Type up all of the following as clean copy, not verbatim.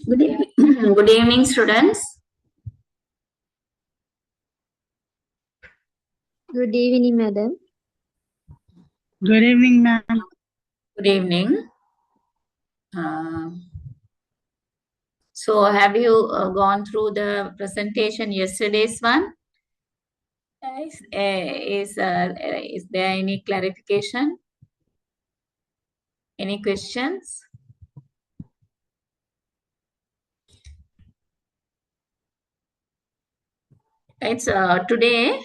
Good evening, good evening, students. Good evening, madam. Good evening, ma'am. Good evening. So, have you gone through the presentation yesterday's one? Is there any clarification? Any questions? Right. So today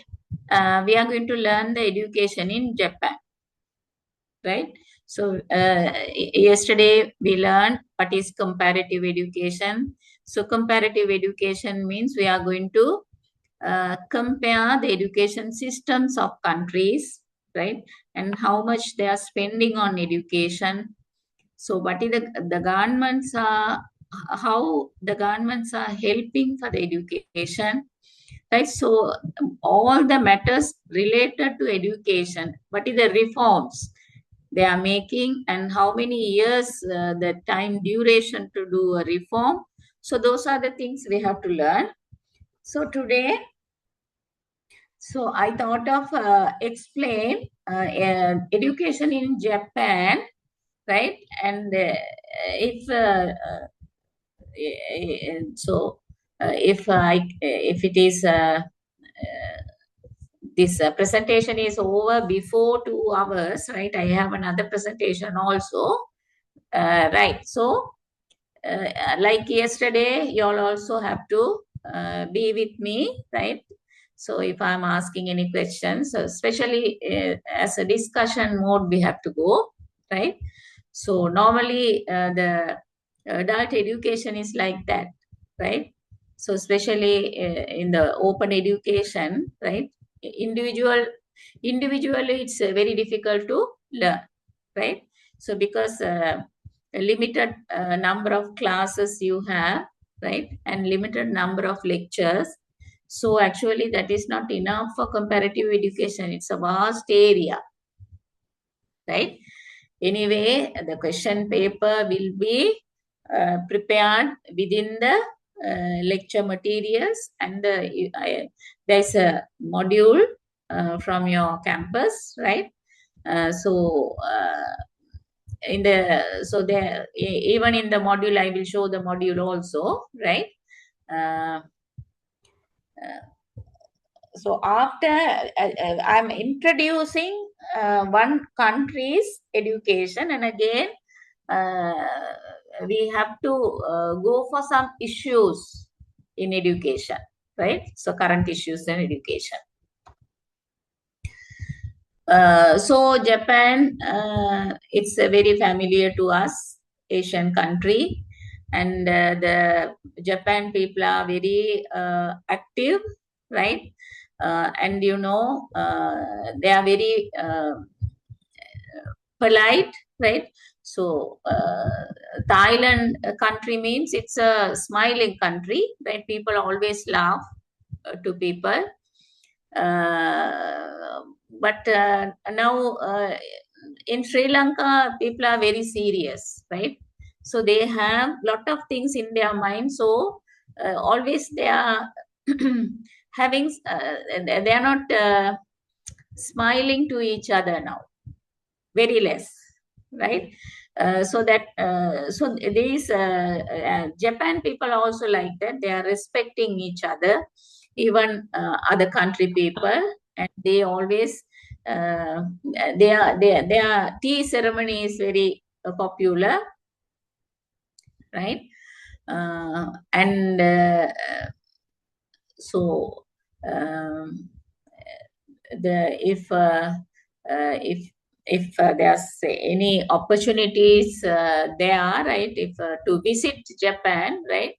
we are going to learn the education in Japan. Right. So yesterday we learned what is comparative education. So comparative education means we are going to compare the education systems of countries, right? And how much they are spending on education. So what is the governments are, how the governments are helping for the education, right? So all the matters related to education, what is the reforms they are making and how many years the time duration to do a reform. So those are the things we have to learn. So today, so I thought of explain education in Japan, right? And if if it is this presentation is over before 2 hours, right? I have another presentation also, right? So like yesterday, you all also have to be with me, right? So if I'm asking any questions, especially as a discussion mode, we have to go, right? So normally the adult education is like that, right? So especially in the open education, right? Individually it's very difficult to learn, right? So because a limited number of classes you have, right? And limited number of lectures. So actually that is not enough for comparative education. It's a vast area, right? Anyway, the question paper will be prepared within the lecture materials, and there's a module from your campus, right? In the so there even in the module I will show the module also, right? So after I'm introducing one country's education, and again we have to go for some issues in education, right? So current issues in education. So Japan, it's very familiar to us, Asian country, and the Japan people are very active, right? And you know, they are very polite, right? So Thailand country means it's a smiling country, right? People always laugh to people. But now in Sri Lanka, people are very serious, right? So they have lot of things in their mind. So always they are having, they are not smiling to each other now, very less, right? So these Japan people are also like that. They are respecting each other, even other country people, and they always their tea ceremony is very popular, right? And so if there's any opportunities there, right? If to visit Japan, right?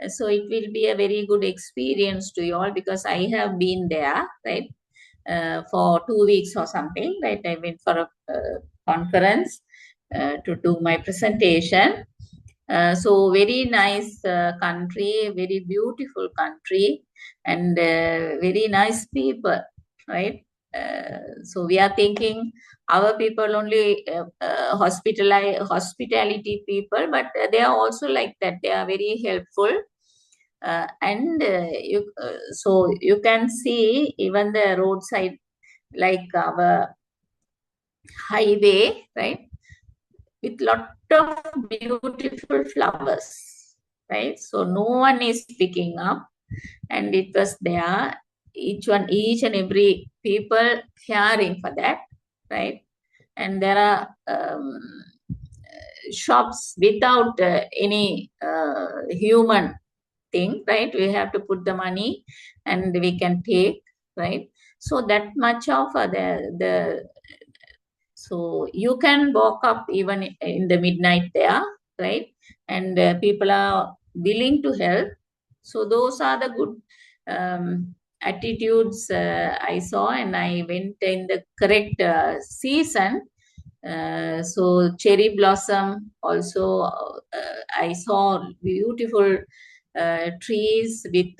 So it will be a very good experience to you all, because I have been there, right? For 2 weeks or something, right? I went for a conference to do my presentation. So very nice country, very beautiful country, and very nice people, right? So we are thinking our people only hospitality people, but they are also like that. They are very helpful. So you can see even the roadside, like our highway, right, with lot of beautiful flowers, right? So no one is picking up, and it was there, each and every people caring for that, right? And there are shops without any human thing, right? We have to put the money and we can take, right? So that much of the so you can walk up even in the midnight there, right? And people are willing to help. So those are the good attitudes I saw, and I went in the correct season. So cherry blossom also, I saw beautiful trees with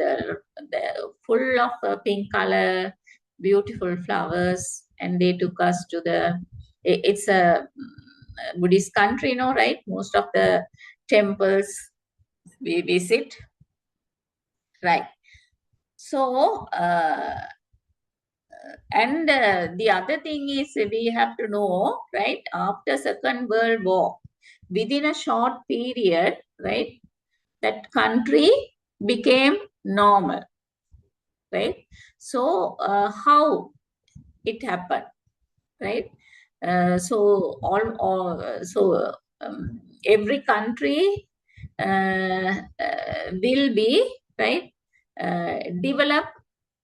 full of pink color, beautiful flowers, and they took us to it's a Buddhist country, right? Most of the temples we visit, right? So, and the other thing is we have to know, right? After Second World War, within a short period, right, that country became normal, right? So, how it happened, right? Every country will be, right, developed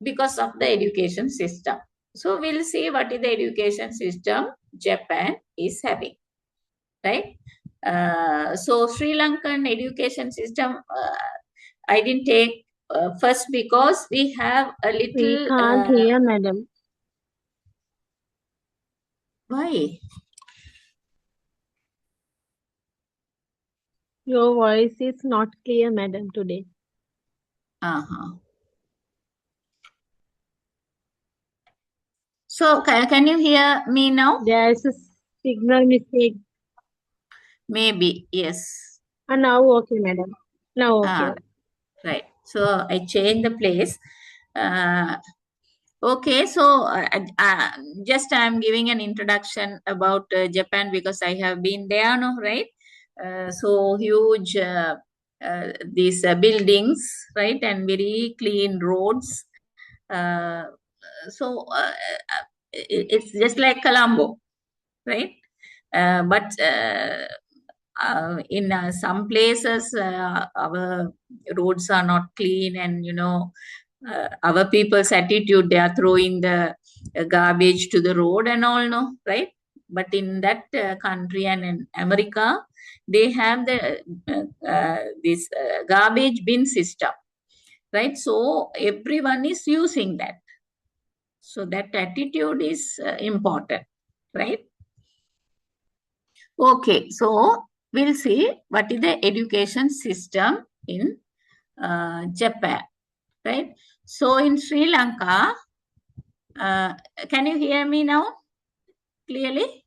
because of the education system. So we'll see what is the education system Japan is having, right? So Sri Lankan education system, I didn't take first because we have a We little. can't hear, madam. Why? Your voice is not clear, madam, today. Uh-huh. So can you hear me now? There is a signal mistake. Maybe, yes. Now okay, madam. Now okay. Right. So I changed the place. Okay, so just I'm giving an introduction about Japan because I have been there, no, right? So huge these buildings, right, and very clean roads. Uh, it's just like Colombo, right? But in some places, our roads are not clean, and our people's attitude, they are throwing the garbage to the road and all, no, right? But in that country and in America, they have this garbage bin system, right? So everyone is using that. So that attitude is important, right? Okay, so we'll see what is the education system in Japan, right? So in Sri Lanka, can you hear me now clearly?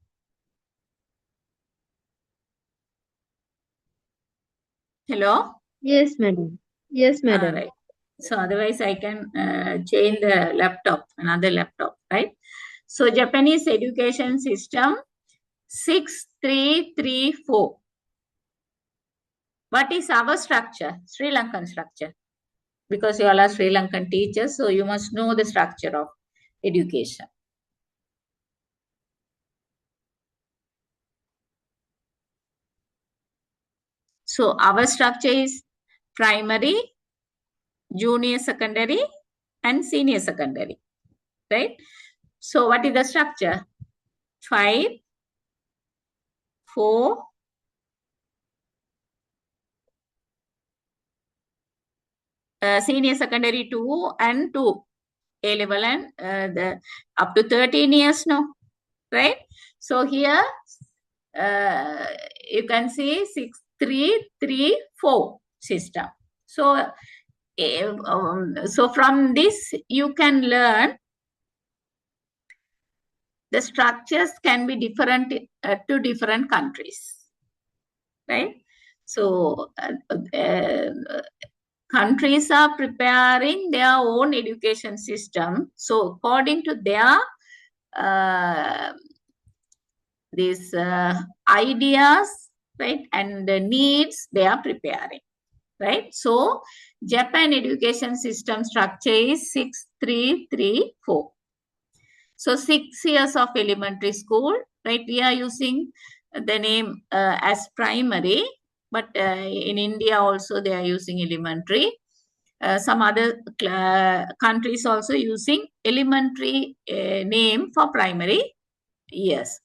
Hello? Yes, madam. Yes, madam. Right. So otherwise I can change the laptop, another laptop, right? So Japanese education system 6334. What is our structure? Sri Lankan structure. Because you all are Sri Lankan teachers, so you must know the structure of education. So our structure is primary, junior secondary, and senior secondary, right? So what is the structure? 5, 4, senior secondary 2 and 2, A level and up to 13 years now, right? So here you can see 6334 system. So so from this you can learn the structures can be different to different countries, right? So countries are preparing their own education system. So according to their these ideas, right, and the needs, they are preparing, right? So Japan education system structure is 6334. So 6 years of elementary school, right? We are using the name as primary, but in India also they are using elementary. Some other countries also using elementary name for primary. Yes.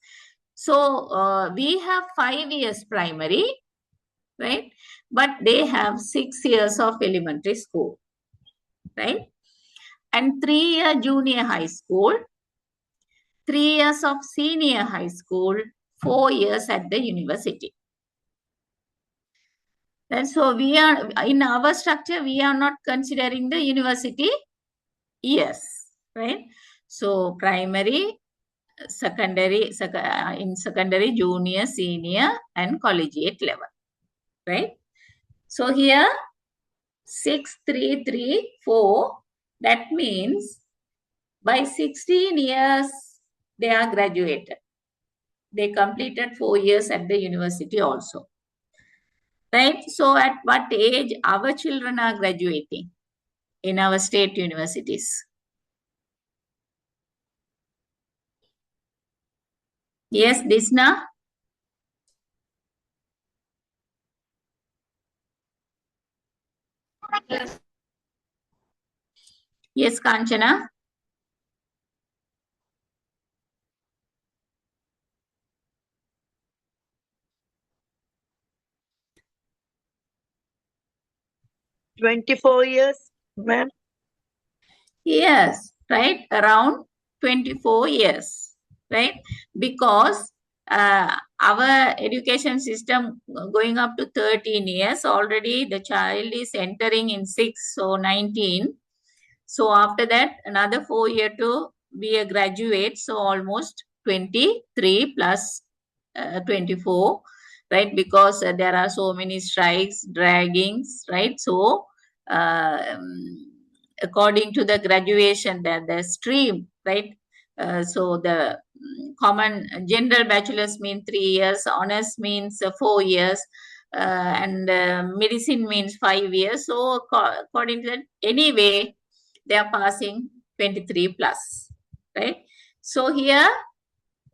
So we have 5 years primary, right? But they have 6 years of elementary school, right? And 3 year junior high school, 3 years of senior high school, 4 years at the university. And so we are, in our structure, we are not considering the university years, right? So primary, secondary, in secondary, junior, senior, and collegiate level, right? So here 6334, that means by 16 years they are graduated. They completed 4 years at the university also, right? So at what age our children are graduating in our state universities? Yes, Disna? Yes, Kanchana? 24 years, ma'am. Yes, right? Around 24 years, right? Because our education system going up to 13 years, already the child is entering in 6, so 19. So after that, another 4 year to be a graduate, so almost 23 plus 24, right? Because there are so many strikes, draggings, right? So according to the graduation, the stream, right? So the common general bachelor's means 3 years, honors means 4 years, and medicine means 5 years. So according to that, anyway, they are passing 23 plus, right? So here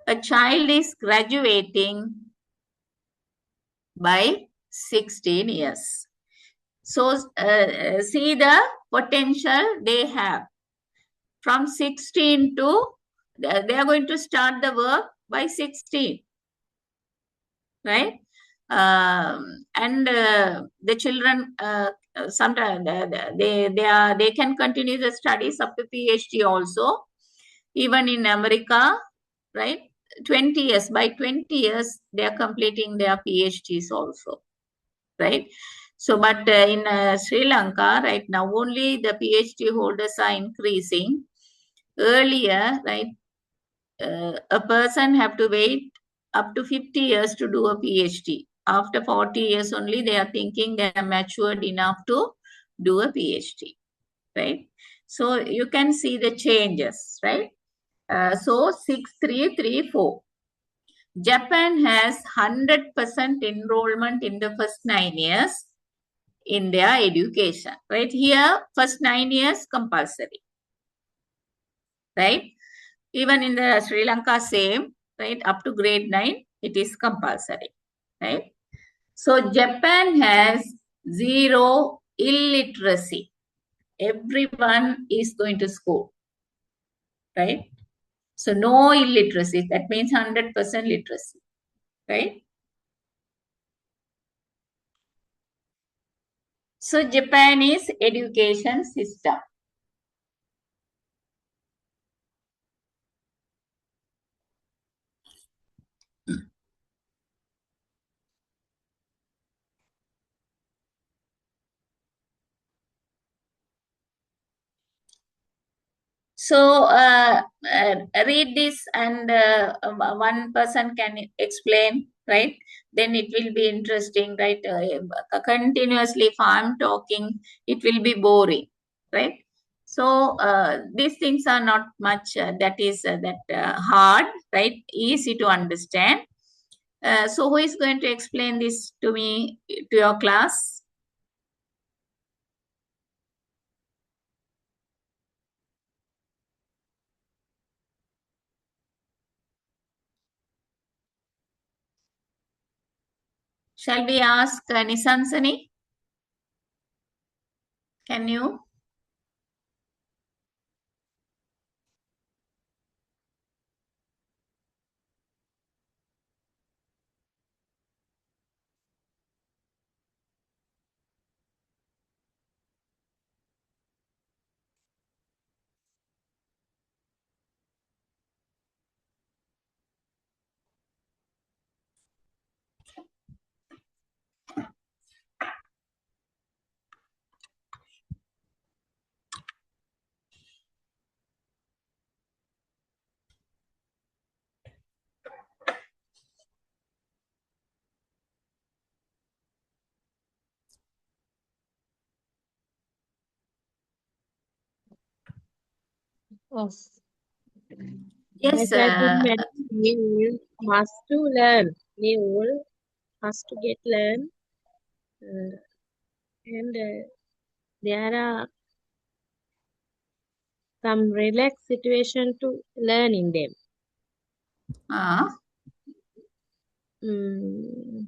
a child is graduating by 16 years. So see the potential they have from 16 to they are going to start the work by 16, right? And the children sometimes they can continue the studies up to PhD also, even in America, right? 20 years, by 20 years they are completing their PhDs also, right? So but in Sri Lanka right now only the PhD holders are increasing. Earlier, right, a person have to wait up to 50 years to do a PhD. After 40 years only, they are thinking they are matured enough to do a PhD, right? So you can see the changes, right? So 6334. Japan has 100% enrollment in the first 9 years in their education, right? Here, first 9 years compulsory, right? Even in the Sri Lanka, same, right? Up to grade 9, it is compulsory, right? So Japan has zero illiteracy. Everyone is going to school, right? So no illiteracy. That means 100% literacy, right? So Japan is education system. So read this and one person can explain, right? Then it will be interesting, right? Continuously, if I'm talking, it will be boring, right? So these things are not much hard, right? Easy to understand. So who is going to explain this to me, to your class? Shall we ask Nisansani? Can you? Yes. Yes. As I think, madam, we all must to learn. We all must to get learn. And there are some relaxed situation to learn in them. Ah. Mm,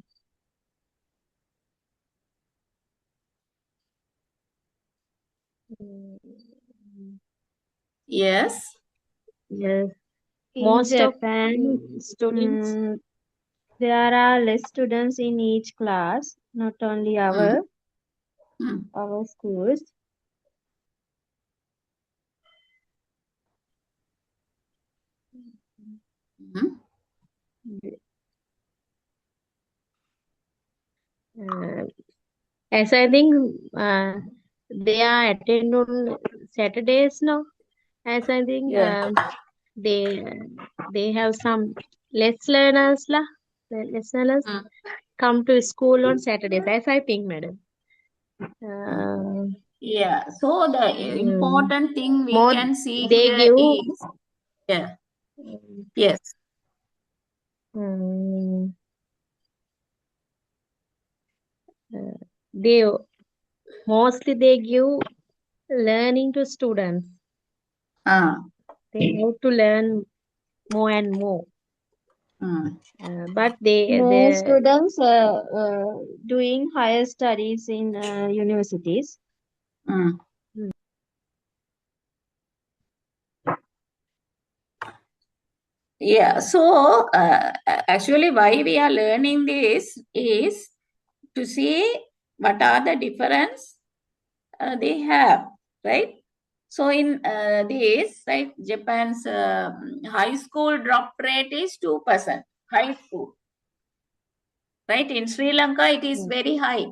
mm, Yes. yes. In Most of Japan, students. there are less students in each class, not only Mm. Mm. our schools. Mm. Uh, as I think they are attend on Saturdays now. As I think Yeah. they have some less learners lah. Less learners Mm. come to school on Saturdays. As I think, madam. Yeah. So the Mm, important thing we more can see they here give. is, yeah. Yes. Um, they mostly they give learning to students. Ah. They have to learn more and more. Mm. But they More students doing higher studies in universities. Mm. Yeah. So actually, why we are learning this is to see what are the difference they have, right? So in this, right, Japan's high school drop rate is 2%. High school, right? In Sri Lanka, it is very high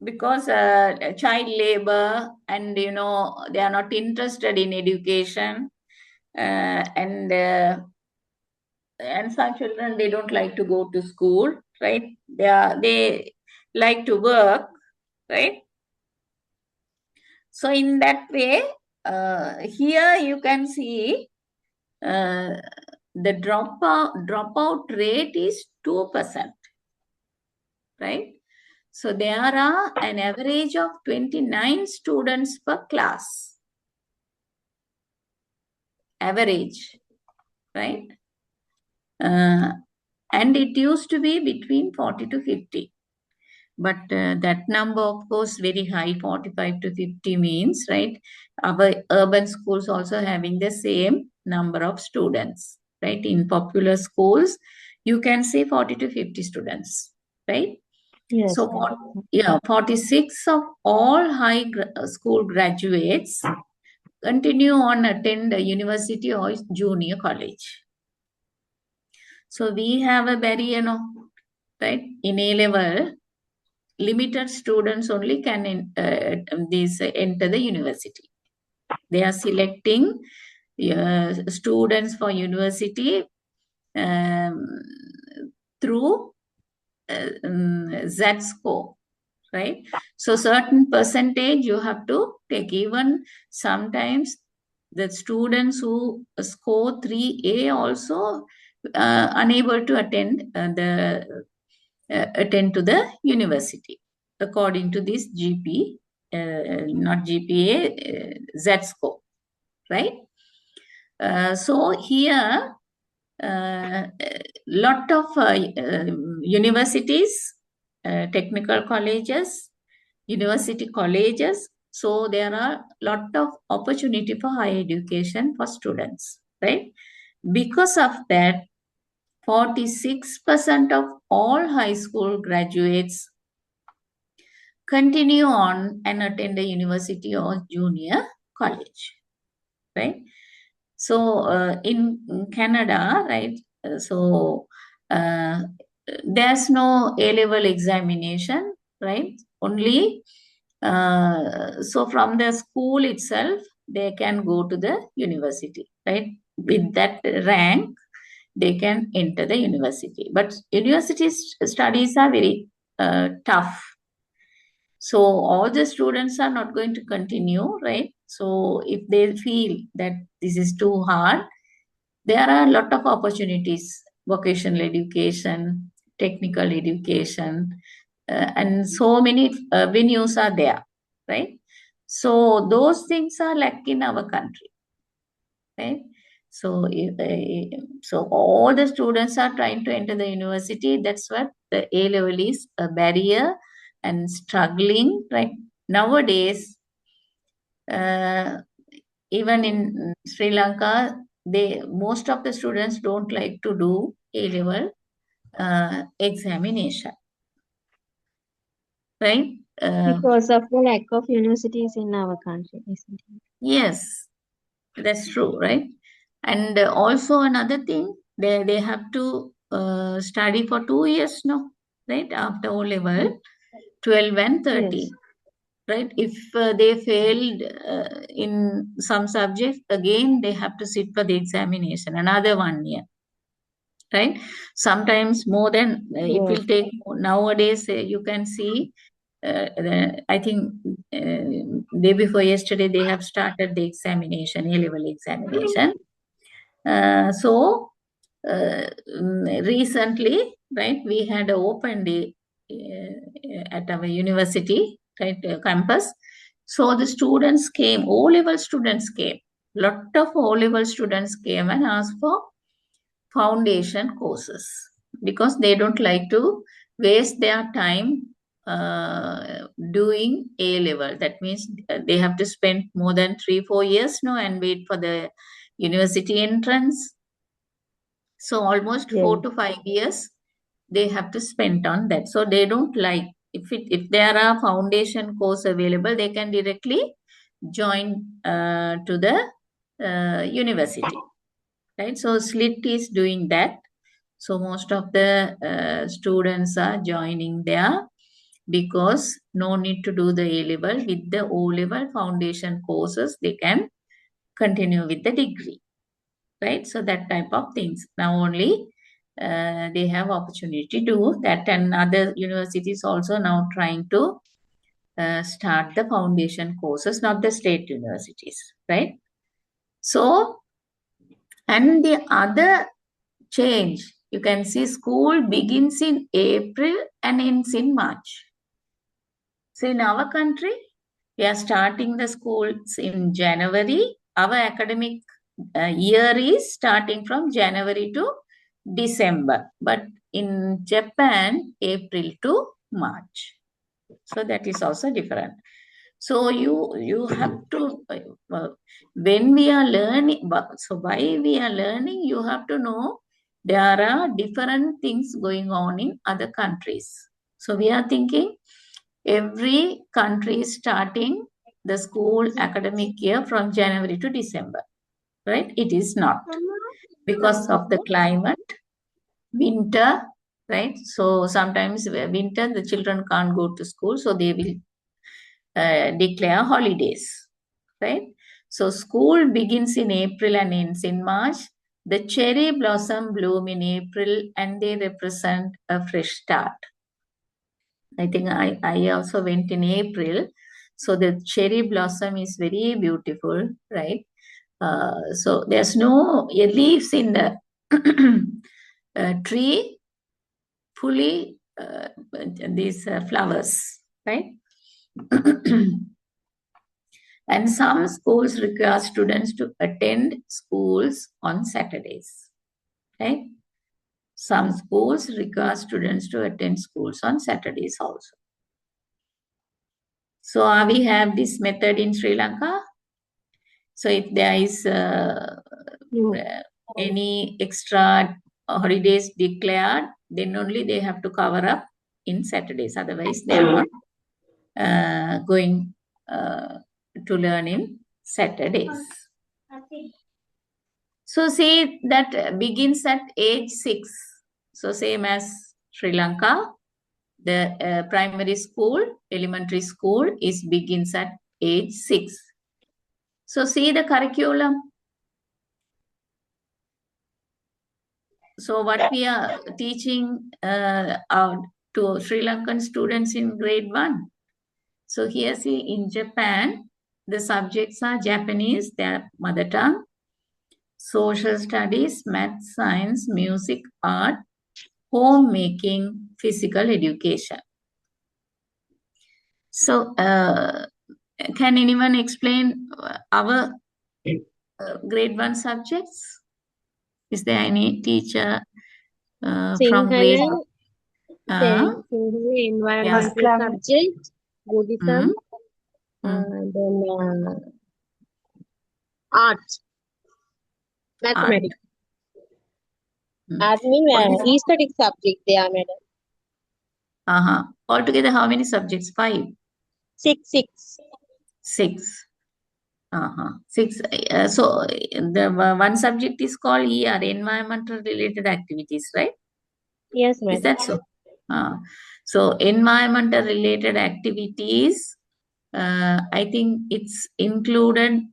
because child labor, and they are not interested in education, and some children, they don't like to go to school, right? They like to work, right? So in that way, here you can see uh, the dropout rate is 2%, right? So there are an average of 29 students per class. Average, right? And it used to be between 40 to 50. But that number, of course, very high, 45 to 50 means, right? Our urban schools also having the same number of students, right? In popular schools, you can say 40 to 50 students, right? Yes. So, 46 of all school graduates continue on attend a university or junior college. So we have a barrier, right? In A level, limited students only can enter the university. They are selecting students for university um, through Z-score, right? So certain percentage you have to take. Even sometimes the students who score 3A also unable to attend attend to the university according to this GP, not GPA, Z-score, right? So here, lot of universities, technical colleges, university colleges. So there are lot of opportunity for higher education for students, right? Because of that, 46% of all high school graduates continue on and attend a university or junior college, right? So in Canada, right? There's no A-level examination, right? Only so from the school itself, they can go to the university, right? With that rank, they can enter the university. But university studies are very tough. So all the students are not going to continue, right? So if they feel that this is too hard, there are a lot of opportunities, vocational education, technical education, and so many venues are there, right? So those things are lack in our country, right? So so all the students are trying to enter the university. That's what the A level is a barrier and struggling, right? Nowadays, uh, even in Sri Lanka, most of the students don't like to do A level examination, right? Because of the lack of universities in our country, isn't it? Yes, that's true, right? And also another thing, they have to study for 2 years now, right? After O level, 12 and 13. Yes. Right? If they failed in some subjects, again they have to sit for the examination, another 1 year, right? Sometimes more than it Yes. will take. Nowadays, you can see. I think day before yesterday they have started the examination, A-level examination. So recently, right, we had an open day at our university, right, campus. So the students came, O-level students came. Lot of O-level students came and asked for foundation courses because they don't like to waste their time doing A-level. That means they have to spend more than 3-4 years now and wait for the university entrance. So almost Yes. 4 to 5 years they have to spend on that. So they don't like, if there are foundation course available, they can directly join to the university, right? So SLIT is doing that. So most of the students are joining there because no need to do the A level. With the O level foundation courses, they can continue with the degree, right? So that type of things. Now only they have opportunity to do that, and other universities also now trying to start the foundation courses, not the state universities, right? So, and the other change, you can see school begins in April and ends in March. So in our country, we are starting the schools in January. Our academic year is starting from January to December, but in Japan, April to March. So that is also different. So you have to when we are learning. So why we are learning, you have to know there are different things going on in other countries. So we are thinking every country is starting the school academic year from January to December, right? It is not because of the climate, winter, right? So sometimes winter the children can't go to school, so they will declare holidays, right? So school begins in April and ends in March. The cherry blossom bloom in April and they represent a fresh start. I think I also went in April. So the cherry blossom is very beautiful, right? So there's no leaves in the tree, fully these flowers, right? And some schools require students to attend schools on Saturdays, right? Some schools require students to attend schools on Saturdays also. So we have this method in Sri Lanka. So if there is any extra holidays declared, then only they have to cover up in Saturdays. Otherwise, they are not going to learn in Saturdays. So say that begins at age 6. So same as Sri Lanka, the primary school, elementary school begins at age 6. So see the curriculum. So what we are teaching to Sri Lankan students in grade 1. So here see in Japan, the subjects are Japanese, their mother tongue, social studies, math, science, music, art, homemaking, physical education. So can anyone explain our grade 1 subjects? Is there any teacher from grade? Sinhala, environmental subject, Buddhism, then art, mathematics. Admin, aesthetic subject they are, madam. Altogether, how many subjects? 5? 6. 6. 6. So the one subject is called ER, environmental related activities, right? Yes, madam. Is that so? So environmental related activities, I think it's included.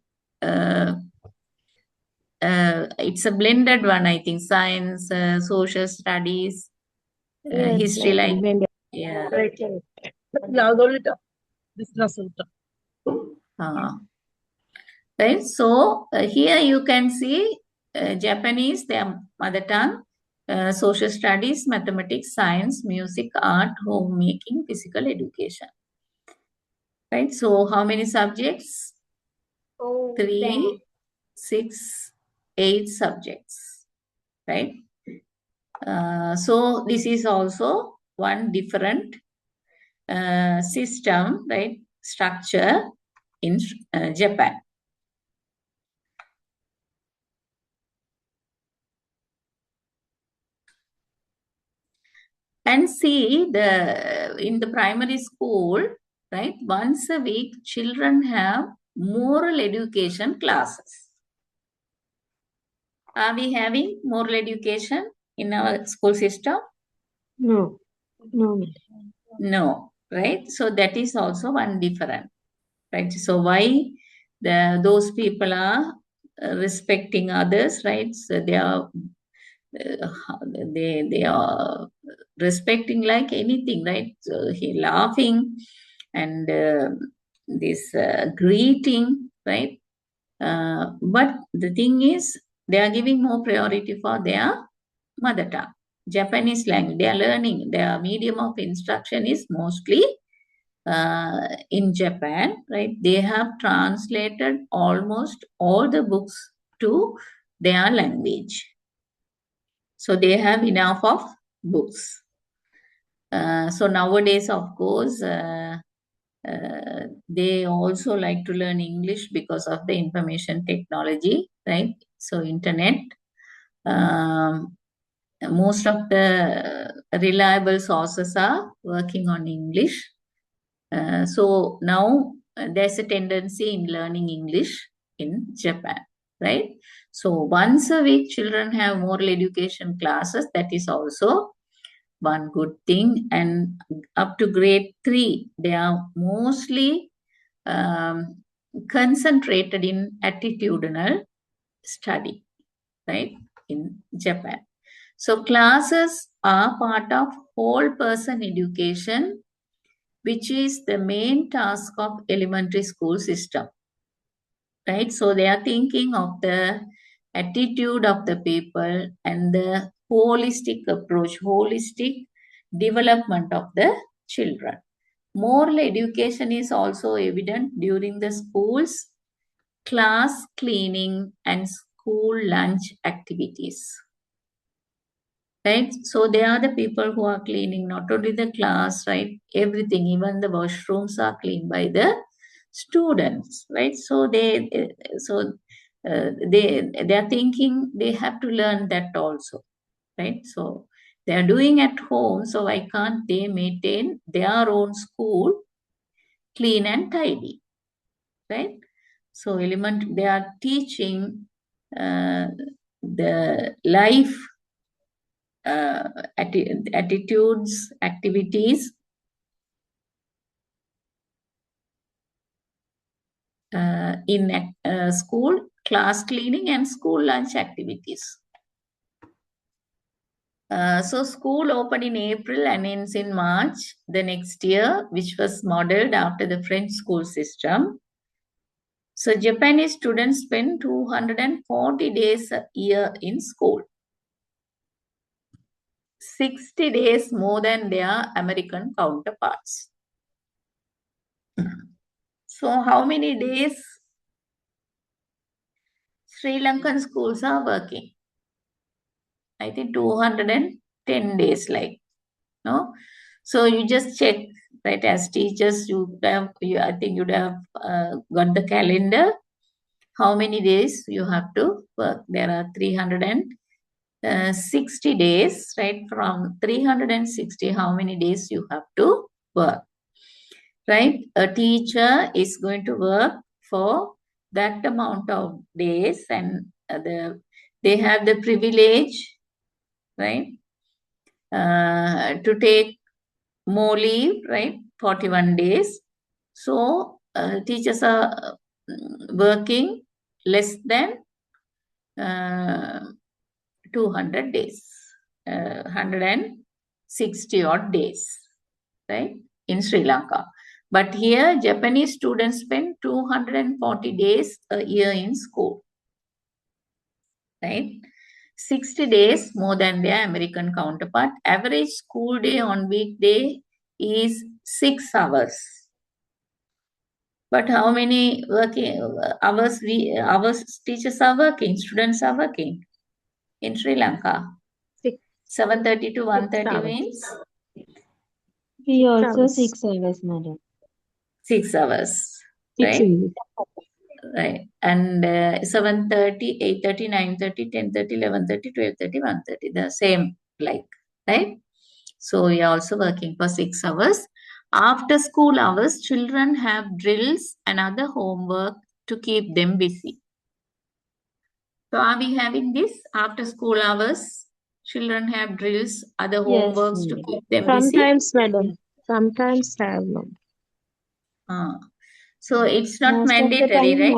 It's a blended one, I think. Science, social studies, history, like Blended. yeah. Right. So here you can see Japanese, their mother tongue, social studies, mathematics, science, music, art, homemaking, physical education. Right. So how many subjects? 3, 6, 8 subjects. Right. So this is also one different system, right? Structure in Japan. And see in the primary school, right? Once a week, children have moral education classes. Are we having moral education in our school system? No. No, right? So that is also one different, right? So why those people are respecting others, right? So they are respecting like anything, right? So he laughing and this greeting, right? But the thing is, they are giving more priority for their mother tongue, Japanese language. They are learning. Their medium of instruction is mostly in Japan, right? They have translated almost all the books to their language. So they have enough of books. So nowadays, of course, they also like to learn English because of the information technology, right? So internet. Most of the reliable sources are working on English. So now there's a tendency in learning English in Japan, right? So once a week, children have moral education classes. That is also one good thing. And up to grade 3, they are mostly concentrated in attitudinal study, right, in Japan. So classes are part of whole person education, which is the main task of elementary school system, right? So they are thinking of the attitude of the people and the holistic approach, holistic development of the children. Moral education is also evident during the school's class cleaning and school lunch activities. Right? So they are the people who are cleaning not only the class, right? Everything, even the washrooms are cleaned by the students, right? So they are thinking they have to learn that also, right? So they are doing at home, so why can't they maintain their own school clean and tidy, right? So they are teaching the life attitudes, activities in school, class cleaning and school lunch activities. So school opened in April and ends in March the next year, which was modeled after the French school system. So Japanese students spend 240 days a year in school. 60 days more than their American counterparts. So how many days Sri Lankan schools are working? I think 210 days, like, no? So you just check, right? As teachers, I think you'd have got the calendar. How many days you have to work? There are 360 days, right? From 360, how many days you have to work, right? A teacher is going to work for that amount of days, and they have the privilege, right, to take more leave, right? 41 days. So teachers are working less than 200 days, 160 odd days, right, in Sri Lanka. But here, Japanese students spend 240 days a year in school, right? 60 days more than their American counterpart. Average school day on weekday is 6 hours. But how many working hours teachers are working, students are working in Sri Lanka? 7:30 to 1:30 means We also hours. 6 hours, madam. 6 hours, 6 right? hours. Right. And 7:30, 8:30, 9:30, 10:30, 11:30, 12:30, 1:30, the same, like, right? So we are also working for 6 hours. After school hours, children have drills and other homework to keep them busy. So are we having this after school hours? Children have drills, other Yes, homeworks to madam. keep them busy. Sometimes, madam. Sometimes have no. So it's not Most of the mandatory, time, right?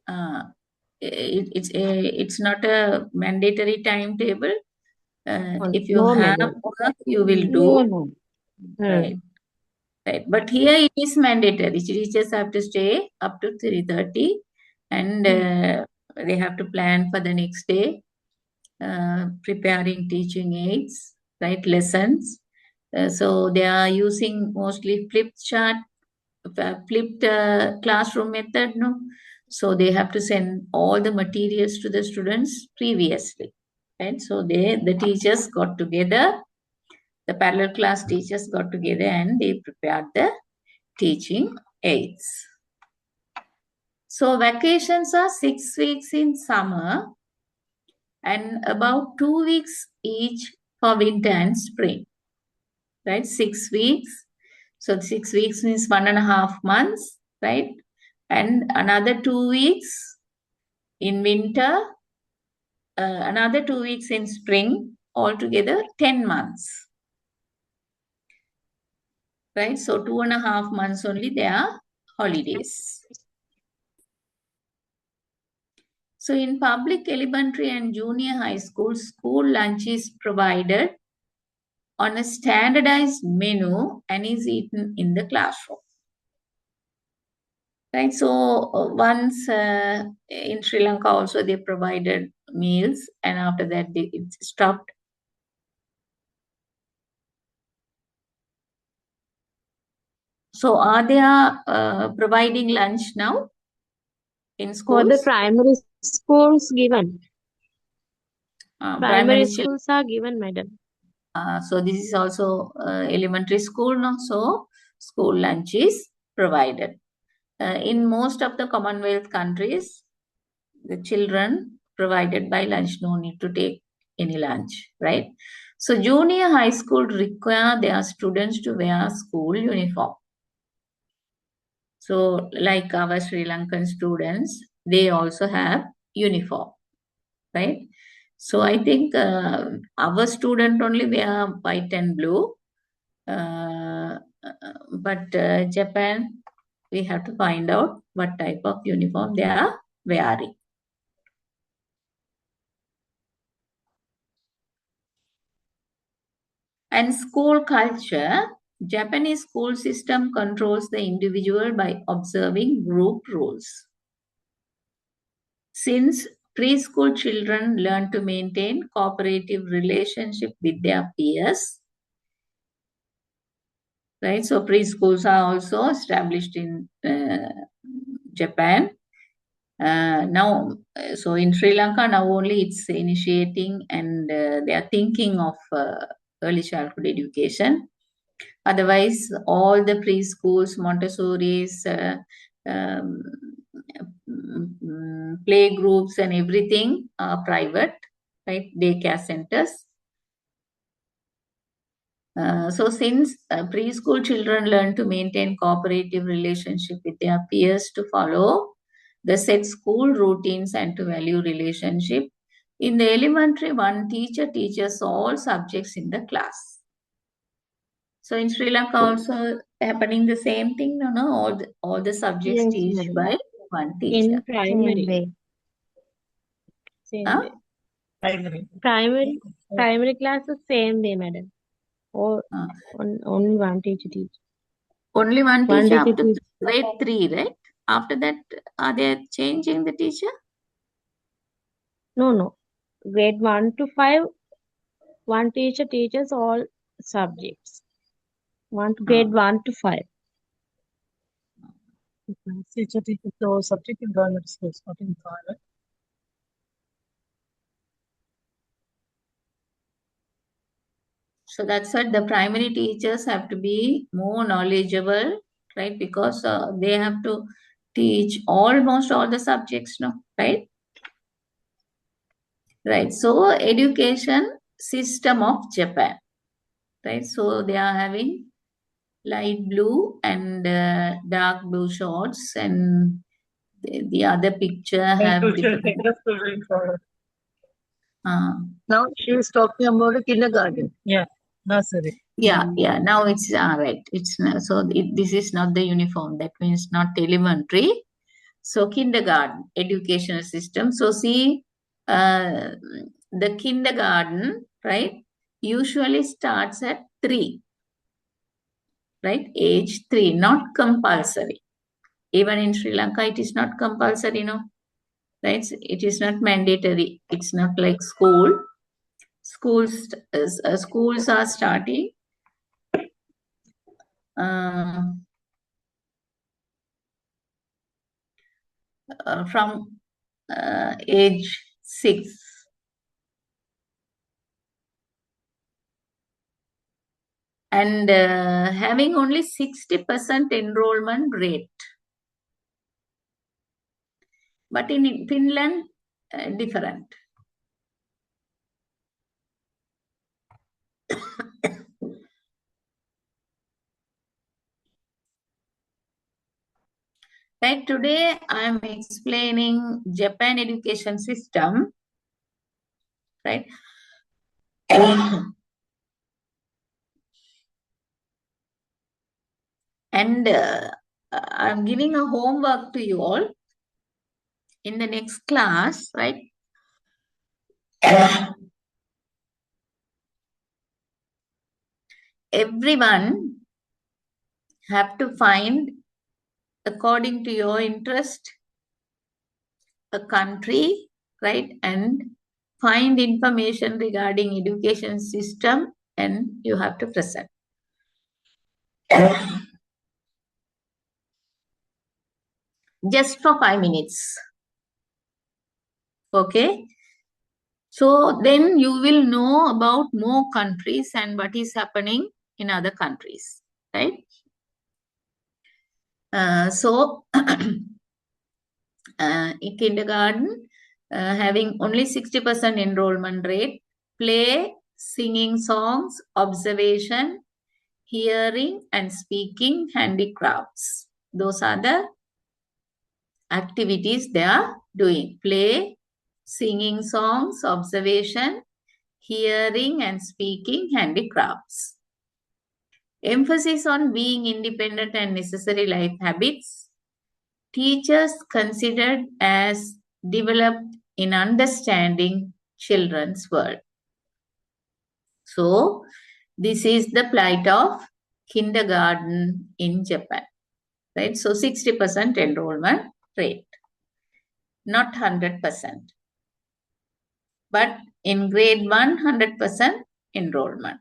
no. It's not a mandatory timetable. If you No, have madam. work, you will No, do, no. right? Right. But here it is mandatory. Teachers have to stay up to 3:30, and they have to plan for the next day, preparing teaching aids, right? Lessons. So they are using mostly flipped classroom method, no? So they have to send all the materials to the students previously, right? So the teachers got together, the parallel class teachers got together, and they prepared the teaching aids. So vacations are 6 weeks in summer and about 2 weeks each for winter and spring, right? 6 weeks. So 6 weeks means 1.5 months, right? And another 2 weeks in winter, another 2 weeks in spring, altogether 10 months, right? So 2.5 months only they are holidays. So in public elementary and junior high schools, school lunch is provided on a standardized menu and is eaten in the classroom. Right, so once in Sri Lanka also they provided meals, and after that it stopped. So are they providing lunch now in For the schools? primary schools given. Primary Primary schools are given, madam. So this is also elementary school now. So school lunch is provided. In most of the Commonwealth countries, the children provided by lunch, no need to take any lunch, right? So junior high school require their students to wear school uniform. So like our Sri Lankan students, they also have uniform, right? So I think our student only wear white and blue, but Japan, we have to find out what type of uniform they are wearing. And school culture, Japanese school system controls the individual by observing group rules. Since preschool children learn to maintain cooperative relationship with their peers, right? So preschools are also established in Japan. Now, so in Sri Lanka, now only it's initiating and they are thinking of early childhood education. Otherwise, all the preschools, Montessori's, play groups and everything are private, right? Daycare centers. So since preschool children learn to maintain cooperative relationship with their peers to follow the set school routines and to value relationship, in the elementary, one teacher teaches all subjects in the class. So in Sri Lanka also happening the same thing, no? All the subjects Yes, teach madam. by one teacher. In Same primary. way. Same Huh? way. Primary. Primary class is same way, madam. Or only one teacher teach. Only one One teacher teacher up to teach. grade 3, right? After that, are they changing the teacher? No. Grade 1 to 5, one teacher teaches all subjects. Grade 1 to 5. Teacher teaches the subject in government schools, not in private. So that's what the primary teachers have to be more knowledgeable, right? Because they have to teach almost all the subjects, no? Right? Right. So education system of Japan, right? So they are having light blue and dark blue shorts, and the other picture have different. Now she is talking about a kindergarten. Yeah, nursery. Yeah. Now it's right. It's so this is not the uniform. That means not elementary. So kindergarten educational system. So see, the kindergarten, right, usually starts at 3, right? Age 3, not compulsory. Even in Sri Lanka, it is not compulsory, no, right? It is not mandatory. It's not like school. Schools are starting from age 6. And having only 60% enrollment rate. But in Finland, different. Right, today I am explaining Japan education system, right? And I'm giving a homework to you all. in the next class, right? Everyone have to find, according to your interest, a country, right? And find information regarding education system, and you have to present. Just for 5 minutes. Okay. So then you will know about more countries and what is happening in other countries, right? In kindergarten, having only 60% enrollment rate, play, singing songs, observation, hearing and speaking, handicrafts. Those are the activities they are doing. Play, singing songs, observation, hearing and speaking, handicrafts. Emphasis on being independent and necessary life habits. Teachers considered as developed in understanding children's world. So, this is the plight of kindergarten in Japan, right? So, 60% enrollment rate, not 100%. But in grade 1, 100% enrollment.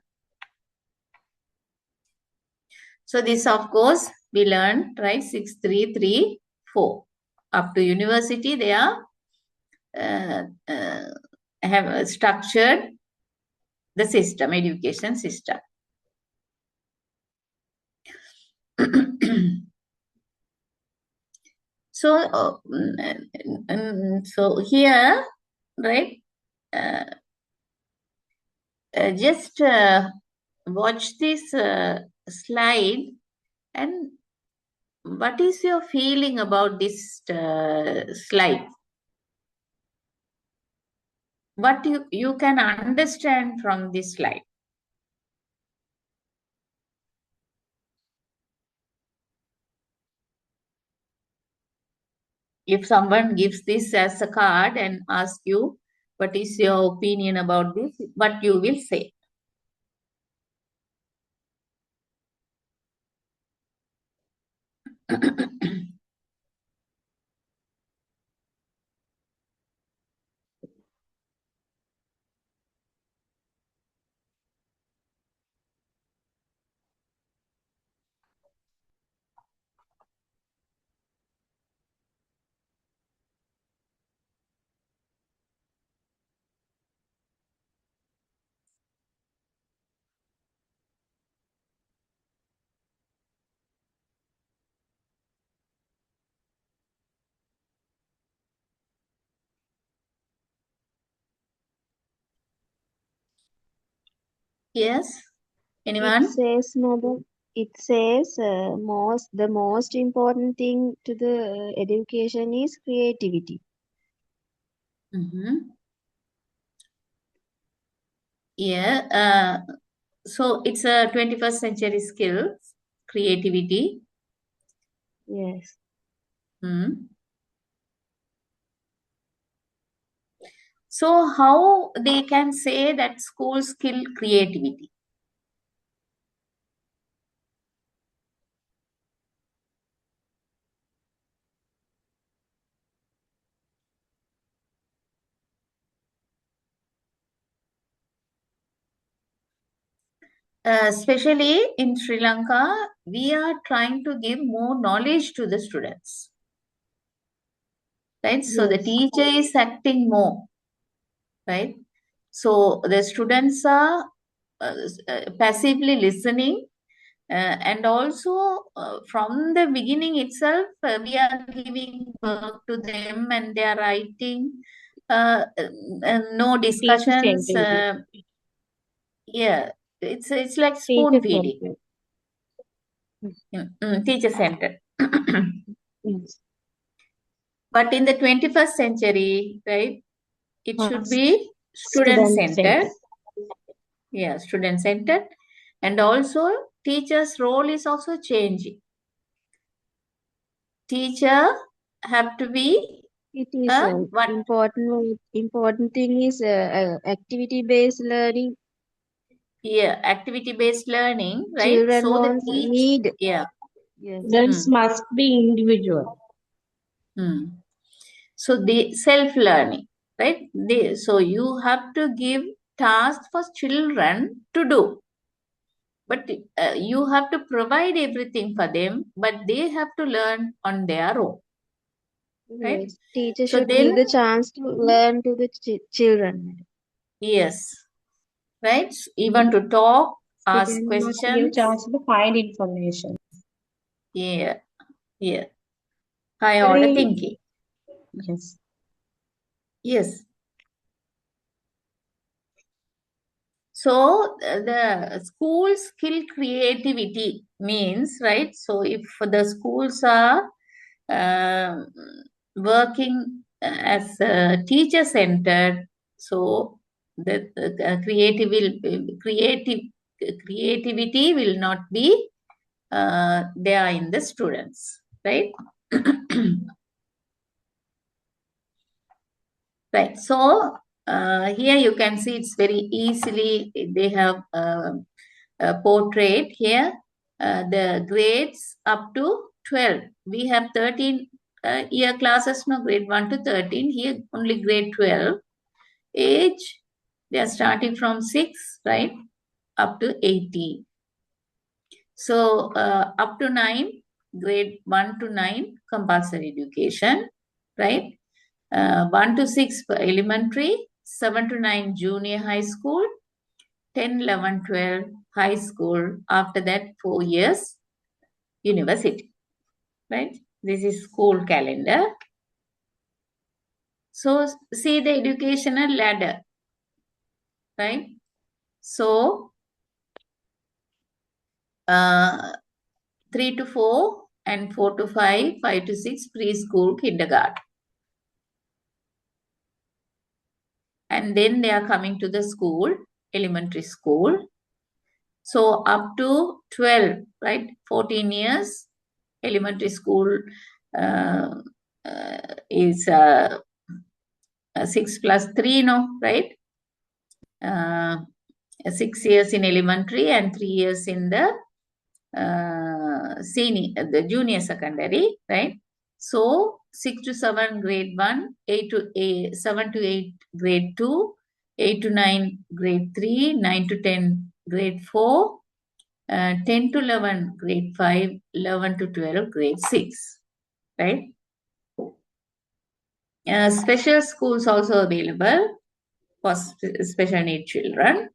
So, this of course we learned, right? 6334. Up to university, they are have structured the system, education system. So, so here, right, just watch this slide, and what is your feeling about this slide? What you can understand from this slide? If someone gives this as a card and asks you, what is your opinion about this? What you will say? Yes? Anyone? It says, Mother, it says the most important thing to the education is creativity. Mm-hmm. Yeah. So it's a 21st century skill, creativity. Yes. So how they can say that schools kill creativity? Especially in Sri Lanka, we are trying to give more knowledge to the students. Right? So the Yes. teacher is acting more. Right? So the students are passively listening. And also from the beginning itself, we are giving work to them and they are writing. No discussions. Teacher-centered. Yeah, it's like spoon feeding. Teacher-centered. Teacher centered. Yes. But in the 21st century, right, it should be student centered. Student-centered. Yeah, student centered. And also teacher's role is also changing. Teacher have to be It is what? important thing is activity-based learning. Yeah, activity-based learning, right? Children So the wants teach, need. yeah. Yes. Students must be individual. So the self-learning, right? So you have to give tasks for children to do, but you have to provide everything for them, but they have to learn on their own, right? Yes. Teacher So should then, give the chance to learn to the children. yes, right? Even to talk, ask Student must give questions. chance to find information. Yeah, yeah. High order Very, thinking. yes. Yes. So the school skill creativity means, right? So if the schools are um working as teacher centered, so the creativity will not be there in the students, right? Right. So here you can see it's very easily they have a portrait here. The grades up to 12. We have 13 year classes, no, grade 1 to 13. Here only grade 12. Age, they are starting from 6, right, up to 18. So up to 9, grade 1 to 9, compulsory education, right? 1 to 6 for elementary, 7 to 9 junior high school, 10, 11, 12 high school. After that, 4 years university, right? This is school calendar. So see the educational ladder, right? So 3 to 4 and 4 to 5, 5 to 6 preschool, kindergarten. And then they are coming to the school, elementary school. So up to 12, right? 14 years, elementary school is 6 plus 3, no, right? 6 years in elementary and 3 years in the the junior secondary, right? So 6 to 7 grade 1, 8 to 8, 7 to 8 grade 2, 8 to 9 grade 3, 9 to 10 grade 4, 10 to 11 grade 5, 11 to 12 grade 6, right? Special schools also available for special need children.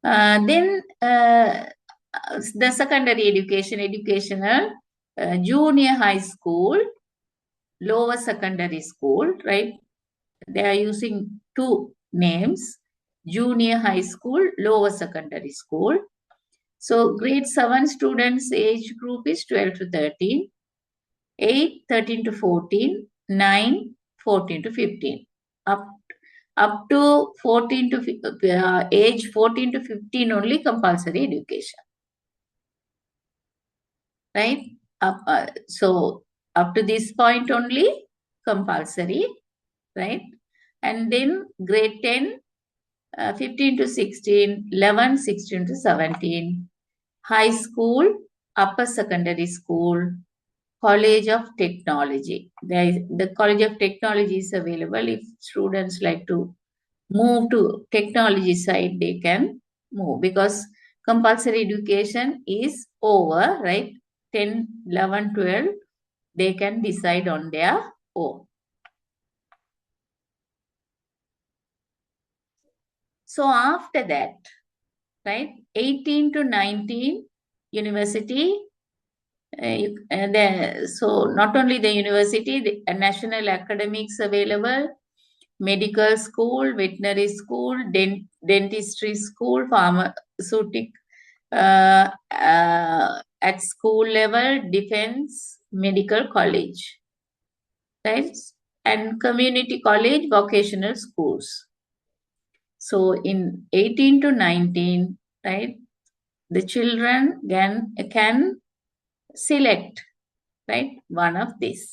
Then the secondary education, educational, junior high school, lower secondary school, right? They are using two names, junior high school, lower secondary school. So grade 7 students age group is 12 to 13, 8, 13 to 14, 9, 14 to 15. Up to 14 to age 14 to 15 only compulsory education, right? So up to this point only compulsory, right? And then grade 10, 15 to 16, 11, 16 to 17, high school, upper secondary school, College of Technology. The College of Technology is available. If students like to move to technology side, they can move because compulsory education is over, right? 10, 11, 12, they can decide on their own. So after that, right, 18 to 19, university. So not only the university, the national academics available, medical school, veterinary school, dentistry school, pharmaceutic at school level, defense, medical college, right? And community college, vocational schools. So in 18 to 19, right, the children can select right? One of these.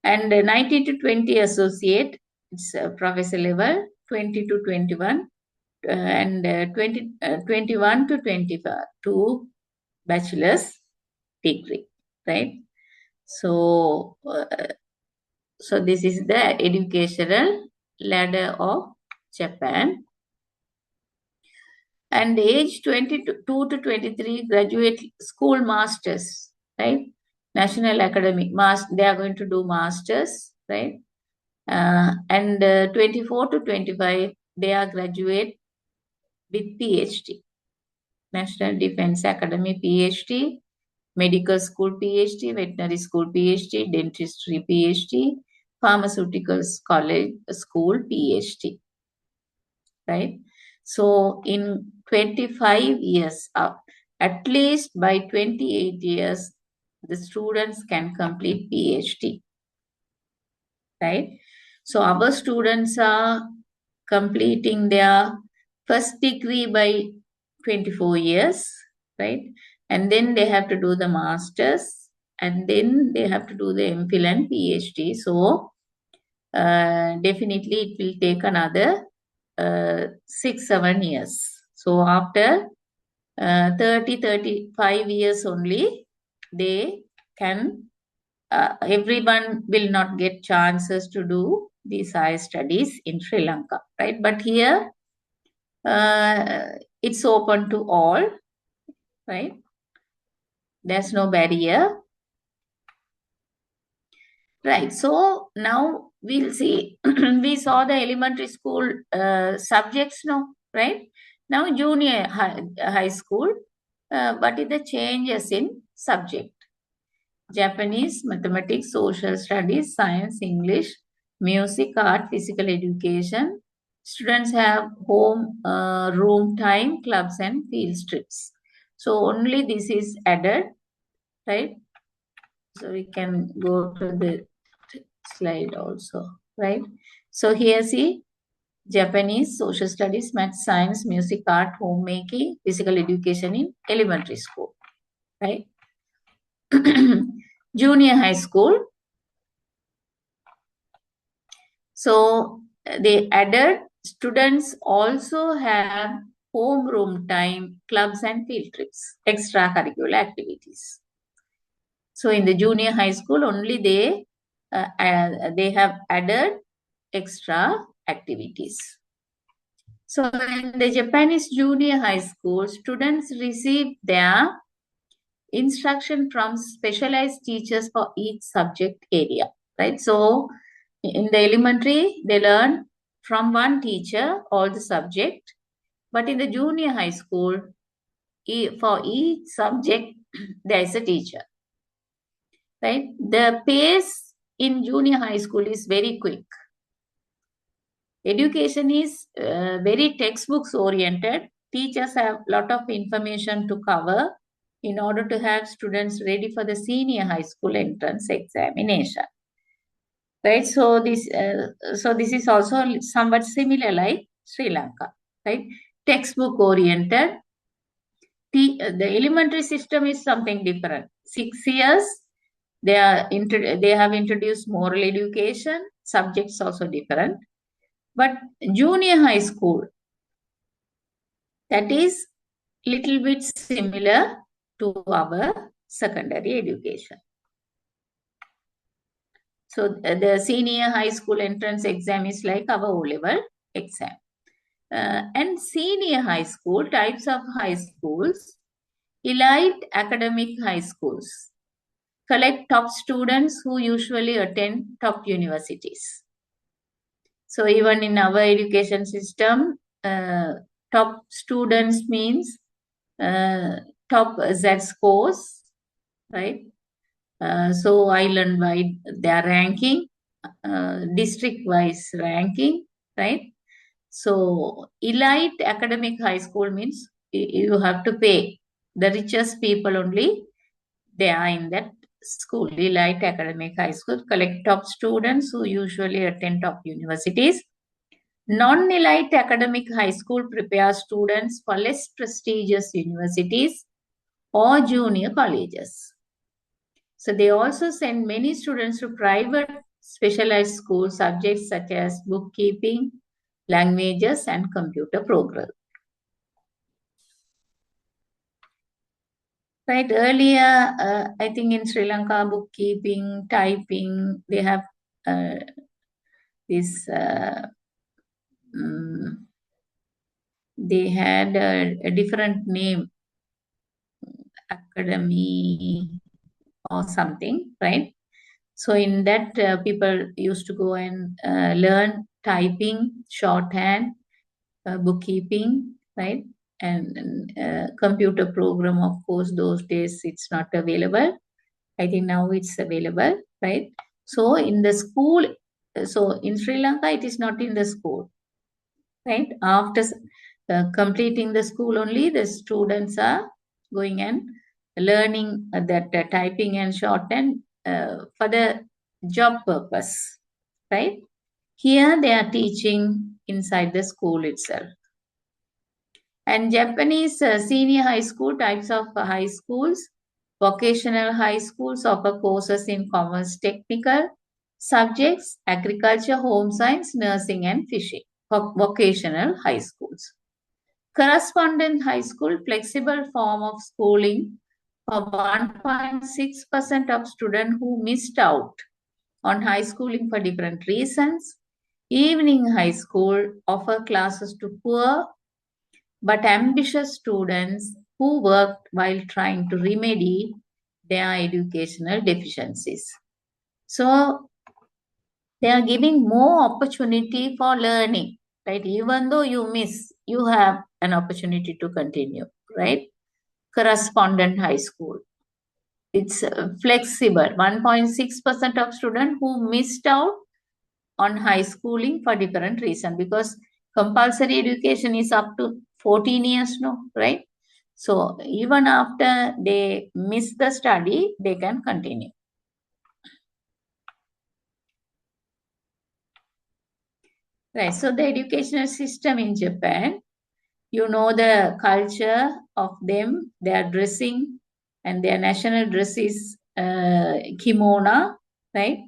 And 19 to 20 associate, it's professor level, 20 to 21, and 21 to 22 bachelor's degree, right? So, so this is the educational ladder of Japan. And age 22 to 23 graduate school masters, right? National academic they are going to do masters, right? And 24 to 25 they are graduate with PhD, National Defense Academy PhD, medical school PhD, veterinary school PhD, dentistry PhD, pharmaceuticals college school PhD, right? So in 25 years, at least by 28 years, the students can complete PhD, right? So our students are completing their first degree by 24 years, right? And then they have to do the masters, and then they have to do the MPhil and PhD. So definitely it will take another 6-7 years. So after 35 years only, they can, everyone will not get chances to do these higher studies in Sri Lanka, right? But here, it's open to all, right? There's no barrier. Right, so now we'll see. We saw the elementary school subjects now, right? Now junior high school, what is the changes in subject? Japanese, mathematics, social studies, science, English, music, art, physical education. Students have home room time, clubs and field trips. So only this is added, right? So we can go to the slide also, right? So here see, Japanese, social studies, math, science, music, art, homemaking, physical education in elementary school, right? Junior high school. So they added students also have homeroom time, clubs and field trips, extracurricular activities. So in the junior high school, only they have added extra activities. So in the Japanese junior high school, students receive their instruction from specialized teachers for each subject area, right? So in the elementary, they learn from one teacher all the subject, but in the junior high school, for each subject, there is a teacher, right? The pace in junior high school is very quick. Education is very textbooks oriented. Teachers have a lot of information to cover in order to have students ready for the senior high school entrance examination. Right, so this is also somewhat similar like Sri Lanka, right? Textbook oriented. The elementary system is something different. 6 years, they have introduced moral education. Subjects also different. But junior high school, that is little bit similar to our secondary education. So the senior high school entrance exam is like our O-level exam. And senior high school, types of high schools, elite academic high schools collect top students who usually attend top universities. So even in our education system, top students means top Z scores, right? So island-wide, they are ranking, district-wise ranking, right? So elite academic high school means you have to pay. The richest people only, they are in that school. Elite academic high school collect top students who usually attend top universities. Non-elite academic high school prepares students for less prestigious universities or junior colleges. So they also send many students to private specialized school subjects such as bookkeeping, languages, and computer programming. Right, earlier, I think in Sri Lanka, bookkeeping, typing, they have this, they had a different name, academy or something, right? So in that, people used to go and learn typing, shorthand, bookkeeping, right? And computer program, of course, those days it's not available. I think now it's available, right? So in the school, so in Sri Lanka, it is not in the school, right? After completing the school only, the students are going and learning that typing and shorthand for the job purpose, right? Here they are teaching inside the school itself. And Japanese senior high school, types of high schools, vocational high schools offer courses in commerce, technical subjects, agriculture, home science, nursing, and fishing. Vocational high schools. Correspondence high school, flexible form of schooling for 1.6% of students who missed out on high schooling for different reasons. Evening high school offer classes to poor but ambitious students who worked while trying to remedy their educational deficiencies. So they are giving more opportunity for learning, right? Even though you miss, you have an opportunity to continue, right? Correspondent high school. It's flexible. 1.6% of students who missed out on high schooling for different reasons, because compulsory education is up to 14 years now, right? So even after they miss the study, they can continue. Right, so the educational system in Japan, you know the culture of them, their dressing, and their national dress is kimono, right?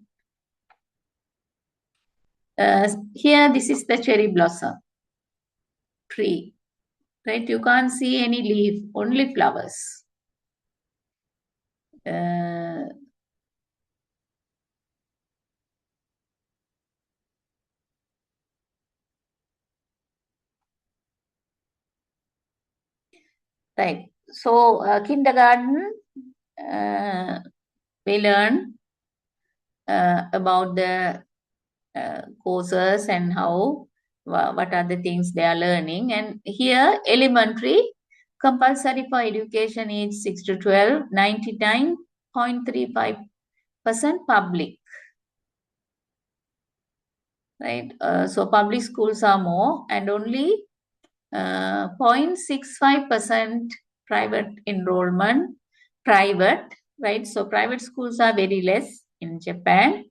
Here, this is the cherry blossom tree, right? You can't see any leaf, only flowers. Right. So, kindergarten, we learn about the courses and how, what are the things they are learning. And here, elementary, compulsory for education age 6 to 12, 99.35% public. Right. So, public schools are more, and only 0.65% private enrollment, private, right? So private schools are very less in Japan.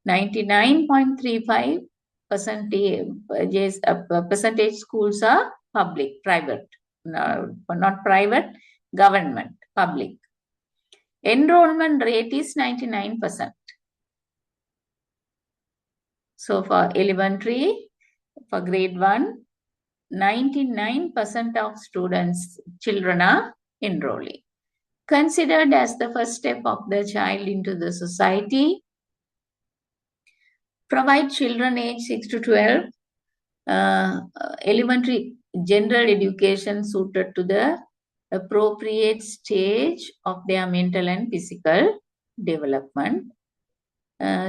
99.35% percentage schools are public, private, no, not private, government, public. Enrollment rate is 99%. So for elementary, for grade 1, 99% of students, children are enrolling. Considered as the first step of the child into the society, provide children age 6 to 12 elementary general education suited to the appropriate stage of their mental and physical development.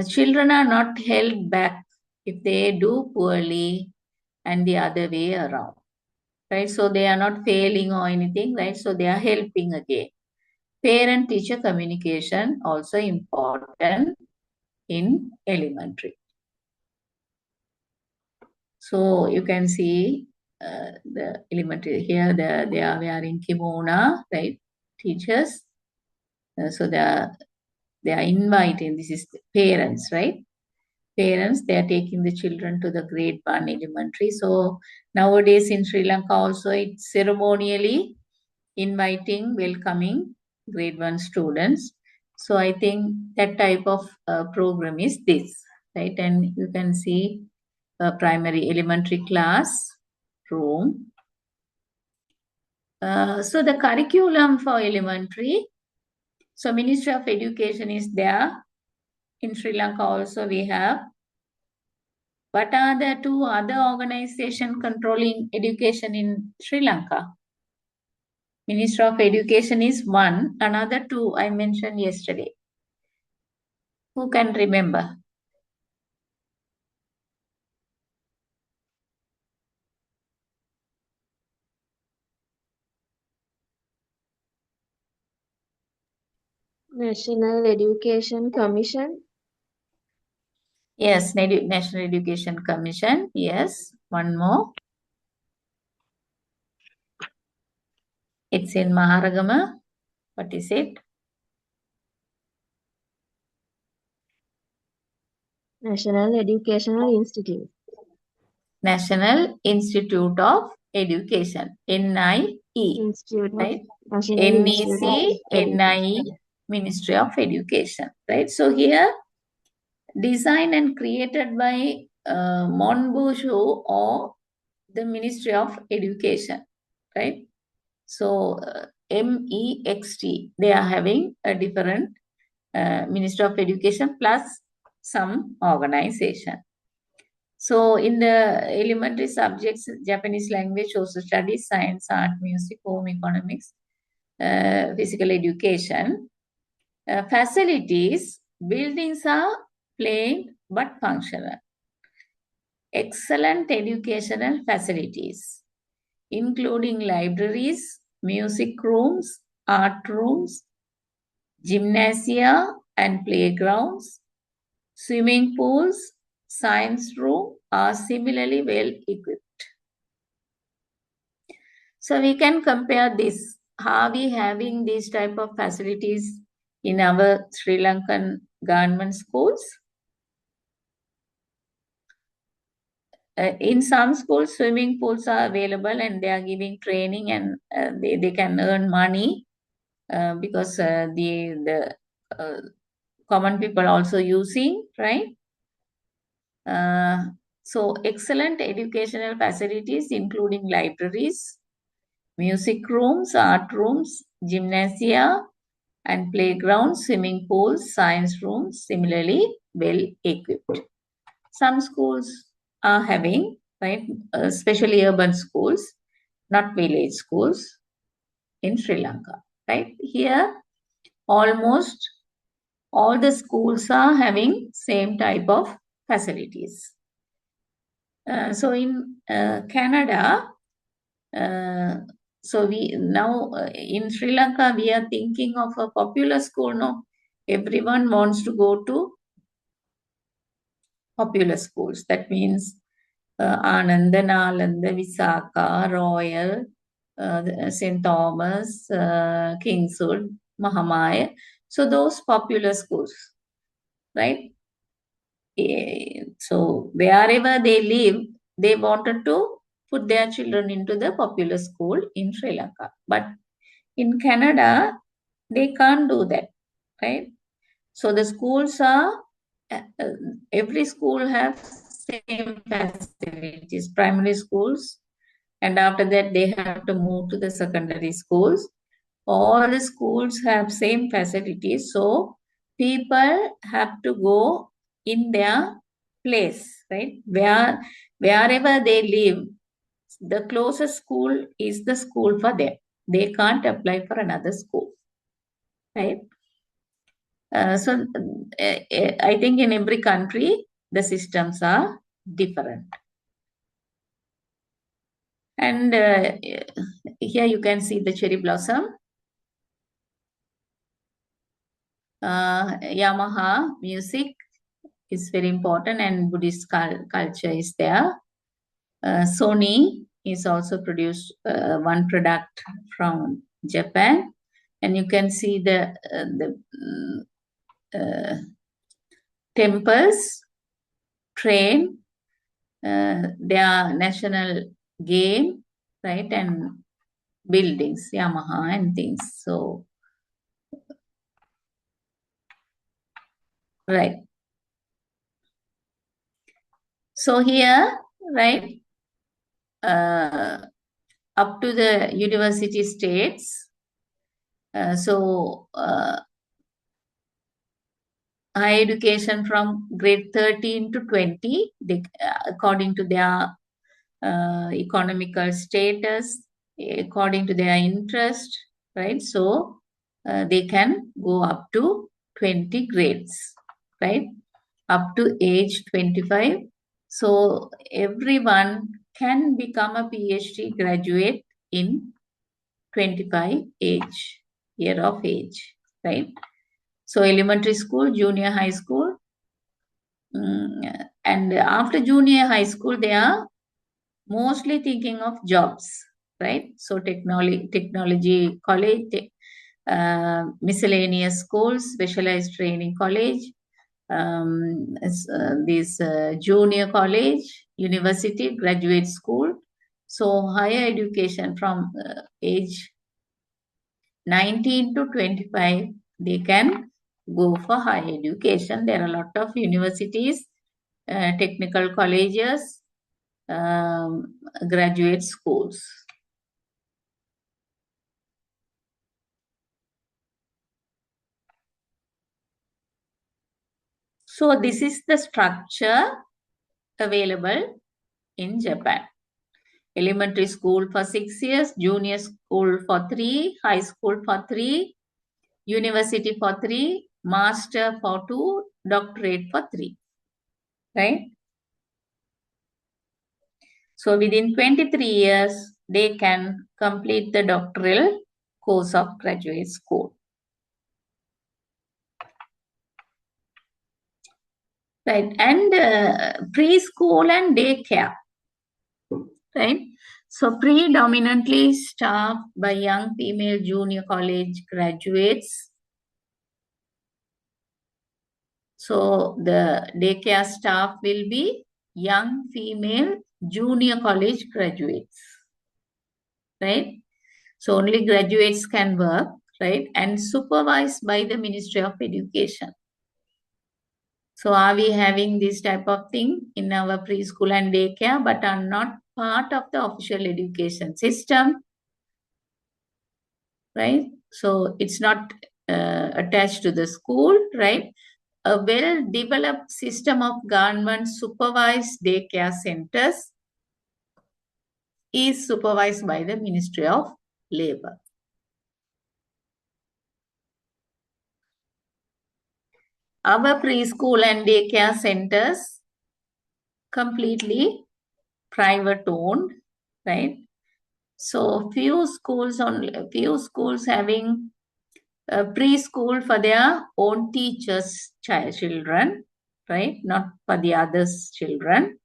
Children are not held back if they do poorly and the other way around. Right, so they are not failing or anything, right? So they are helping again. Parent-teacher communication also important in elementary. So you can see the elementary here, they are wearing kimono, right? Teachers. So they are inviting, this is parents, right? Parents, they are taking the children to the grade 1 elementary. So nowadays in Sri Lanka also, it's ceremonially inviting, welcoming grade 1 students. So I think that type of program is this, right? And you can see primary elementary class room. So the curriculum for elementary, so Ministry of Education is there. In Sri Lanka also we have. What are the two other organizations controlling education in Sri Lanka? Ministry of Education is one, another two I mentioned yesterday. Who can remember? National Education Commission. Yes, National Education Commission. Yes, one more. It's in Maharagama. What is it? National Educational Institute. National Institute of Education. NIE. Institute of Right? National Institute of NEC, Education. NIE, Ministry of Education. Right? So here, designed and created by Monbushu or the Ministry of Education. Right? So MEXT, they are having a different Ministry of Education plus some organization. So in the elementary subjects, Japanese language, social studies, science, art, music, home economics, physical education, facilities, buildings are plain but functional. Excellent educational facilities, including libraries, music rooms, art rooms, gymnasia and playgrounds, swimming pools, science room are similarly well equipped. So we can compare this. Are we having these type of facilities in our Sri Lankan government schools? In some schools, swimming pools are available and they are giving training and they can earn money because the common people also using, right? So excellent educational facilities including libraries, music rooms, art rooms, gymnasia and playgrounds, swimming pools, science rooms, similarly well equipped. Some schools are having, right, especially urban schools, not village schools in Sri Lanka, right? Here, almost all the schools are having same type of facilities. So in Canada, so we now in Sri Lanka, we are thinking of a popular school. No, everyone wants to go to popular schools. That means Ananda, Nalanda, Visakha, Royal, St. Thomas, Kingswood, Mahamaya. So those popular schools, right? So wherever they live, they wanted to put their children into the popular school in Sri Lanka. But in Canada, they can't do that, right? So the schools are, every school has same facilities, primary schools, and after that they have to move to the secondary schools. All the schools have same facilities, so people have to go in their place, right? Wherever they live, the closest school is the school for them. They can't apply for another school, right? So I think in every country, the systems are different. And here you can see the cherry blossom. Yamaha music is very important and Buddhist culture is there. Sony is also produced one product from Japan. And you can see the temples, train, their national game, right? And buildings, Yamaha and things. So Right. So here, right, up to the university states. Higher education from grade 13 to 20, they, according to their economical status, according to their interest, right? So they can go up to 20 grades, right? Up to age 25. So everyone can become a PhD graduate in 25 year of age, right? So elementary school, junior high school, and after junior high school, they are mostly thinking of jobs, right? So technology college, miscellaneous schools, specialized training college, this junior college, university, graduate school. So higher education from age 19 to 25, they can go for higher education. There are a lot of universities, technical colleges, graduate schools. So this is the structure available in Japan. Elementary school for 6 years, junior school for 3, high school for 3, university for 3, master for 2, doctorate for 3, right? So within 23 years, they can complete the doctoral course of graduate school. Right, and preschool and daycare, right? So predominantly staffed by young female junior college graduates. So the daycare staff will be young female junior college graduates, right? So only graduates can work, right? And supervised by the Ministry of Education. So are we having this type of thing in our preschool and daycare, but are not part of the official education system, right? So it's not attached to the school, right? A well-developed system of government supervised daycare centers is supervised by the Ministry of Labor. Our preschool and daycare centers completely private owned, right? So few schools having preschool for their own teachers' children, right? Not for the others' children.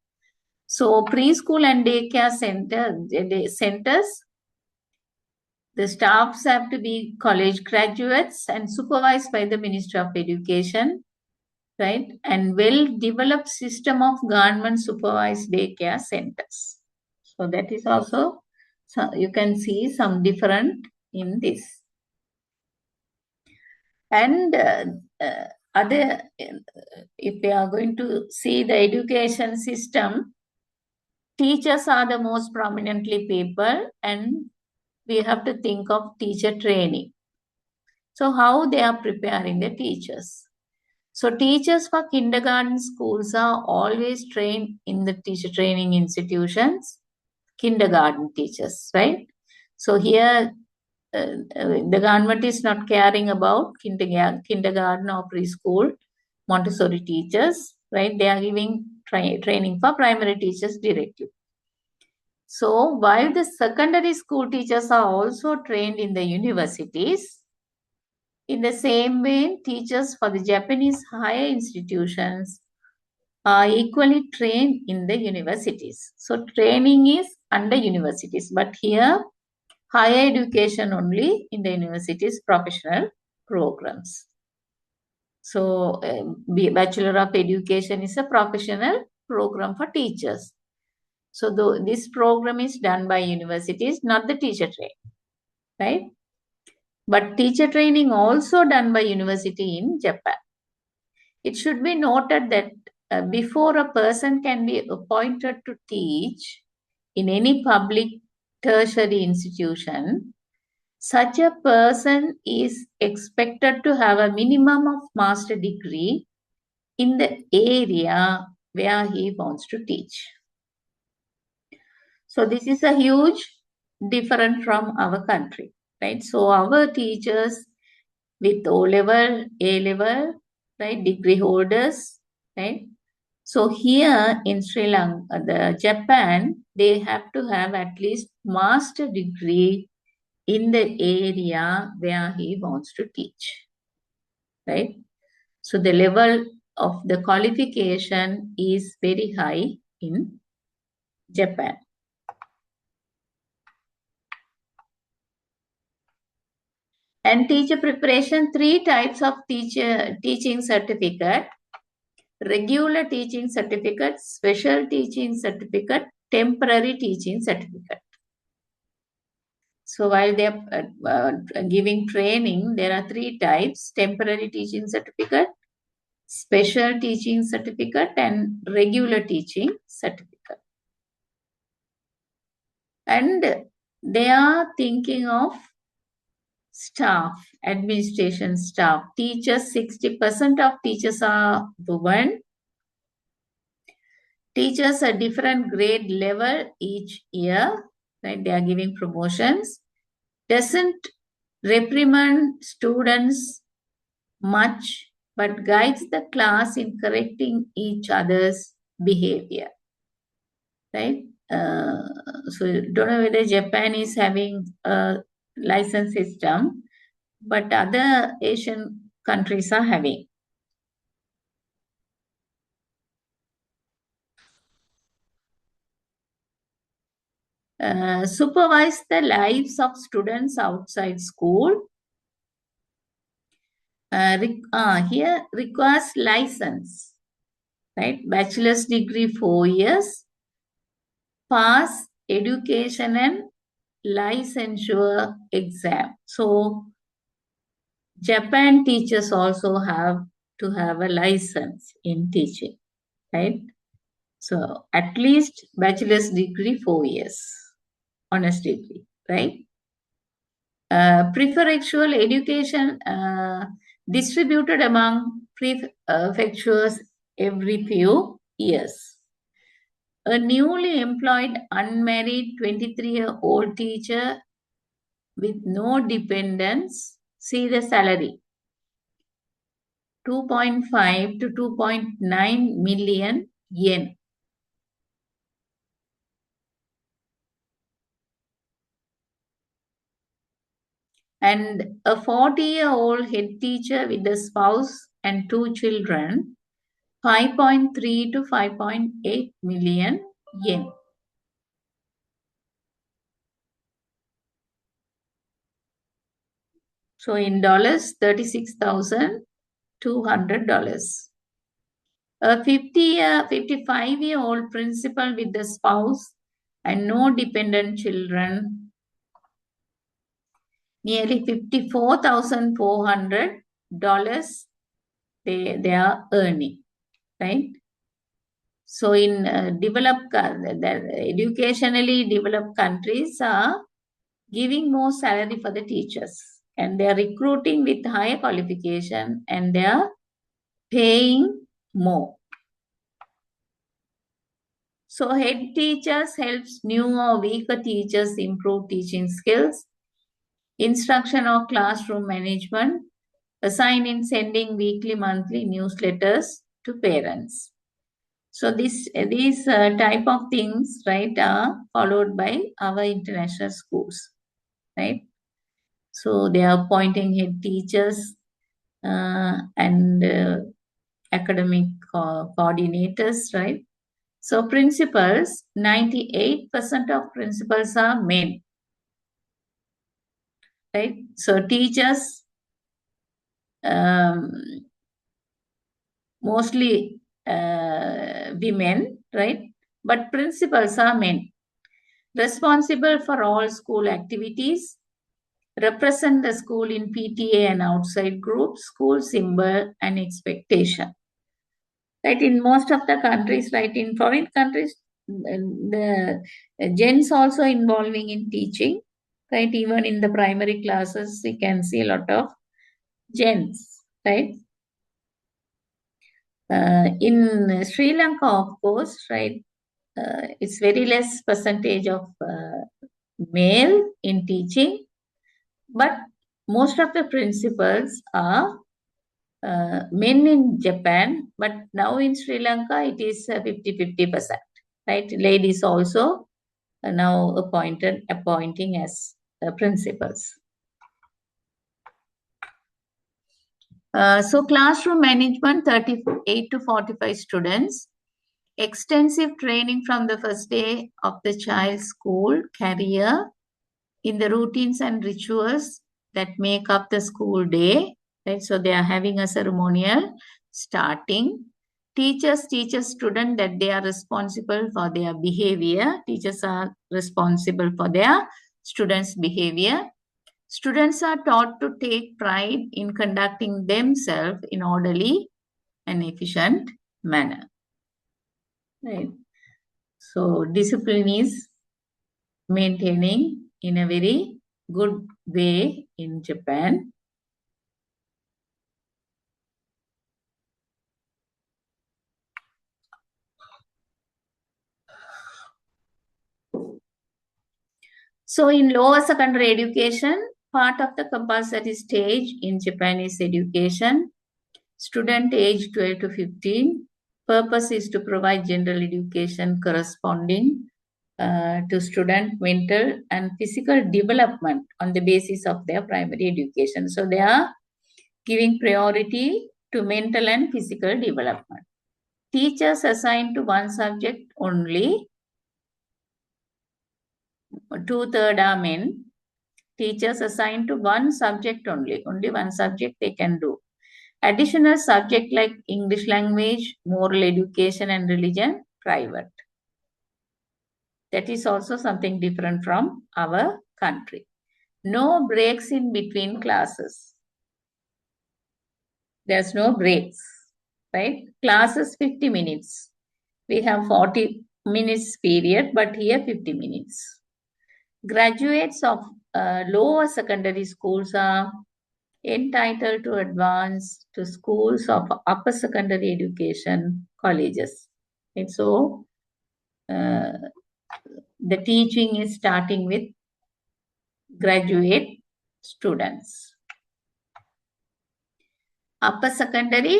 So preschool and daycare centers, the staffs have to be college graduates and supervised by the Ministry of Education, right? And well-developed system of government supervised daycare centers. So that is also, so you can see some different in this. And if we are going to see the education system, teachers are the most prominently people, and we have to think of teacher training. So how they are preparing the teachers. So teachers for kindergarten schools are always trained in the teacher training institutions, kindergarten teachers, right? So here the government is not caring about kindergarten or preschool Montessori teachers, right? They are giving training for primary teachers directly. So while the secondary school teachers are also trained in the universities, in the same way, teachers for the Japanese higher institutions are equally trained in the universities. So training is under universities, but here higher education only in the universities, professional programs. So Bachelor of Education is a professional program for teachers. So this program is done by universities, not the teacher training, right? But teacher training also done by university in Japan. It should be noted that before a person can be appointed to teach in any public tertiary institution, such a person is expected to have a minimum of master degree in the area where he wants to teach. So this is a huge difference from our country, right? So our teachers with O level, A level, right, degree holders, right? So here in Sri Lanka, Japan, they have to have at least master degree in the area where he wants to teach, right? So the level of the qualification is very high in Japan. And teacher preparation, 3 types of teaching certificate: regular teaching certificate, special teaching certificate, temporary teaching certificate. So while they are giving training, there are 3 types: temporary teaching certificate, special teaching certificate, and regular teaching certificate. And they are thinking of staff, administration staff. Teachers, 60% of teachers are women. Teachers a different grade level each year, right? They are giving promotions. Doesn't reprimand students much, but guides the class in correcting each other's behavior, right? So don't know whether Japan is having a license system, but other Asian countries are having. Supervise the lives of students outside school. Here requires license, right? Bachelor's degree 4 years, pass education and licensure exam. So Japan teachers also have to have a license in teaching, right? So at least bachelor's degree 4 years, honors degree, right? Prefectural education distributed among prefectures every few years. A newly employed unmarried 23-year-old teacher with no dependents, see the salary, 2.5 to 2.9 million yen. And a 40-year-old head teacher with a spouse and 2 children, 5.3 to 5.8 million yen. So in dollars, $36,200. A 55-year-old principal with a spouse and no dependent children, nearly $54,400 they are earning, right? So in educationally developed countries are giving more salary for the teachers, and they are recruiting with higher qualification, and they are paying more. So head teachers helps new or weaker teachers improve teaching skills, instruction or classroom management, assign in sending weekly, monthly newsletters to parents. So these type of things, right, are followed by our international schools, right? So they are appointing head teachers and academic coordinators, right? So principals, 98% of principals are men, right? So teachers, mostly women, right? But principals are men. Responsible for all school activities, represent the school in PTA and outside groups, school symbol and expectation. Right, in most of the countries, right, in foreign countries, the gents also involving in teaching, right? Even in the primary classes, we can see a lot of gents, right? In Sri Lanka, of course, right, it's very less percentage of male in teaching, but most of the principals are men in Japan, but now in Sri Lanka it is 50-50%, right? Ladies also are now appointing as principals. So classroom management, 38 to 45 students, extensive training from the first day of the child's school career in the routines and rituals that make up the school day, right? So they are having a ceremonial starting. Teachers teach a student that they are responsible for their behavior. Teachers are responsible for their students' behavior. Students are taught to take pride in conducting themselves in orderly and efficient manner. Right. So discipline is maintaining in a very good way in Japan. So in lower secondary education, part of the compulsory stage in Japan is education. Student age 12 to 15. Purpose is to provide general education corresponding to student mental and physical development on the basis of their primary education. So they are giving priority to mental and physical development. Teachers assigned to one subject only, 2/3 are men. Teachers assigned to one subject only one subject they can do. Additional subject like English language, moral education and religion, private. That is also something different from our country. No breaks in between classes. There's no breaks, right? Classes 50 minutes. We have 40 minutes period, but here 50 minutes. Graduates of lower secondary schools are entitled to advance to schools of upper secondary education colleges. And so the teaching is starting with graduate students. Upper secondary,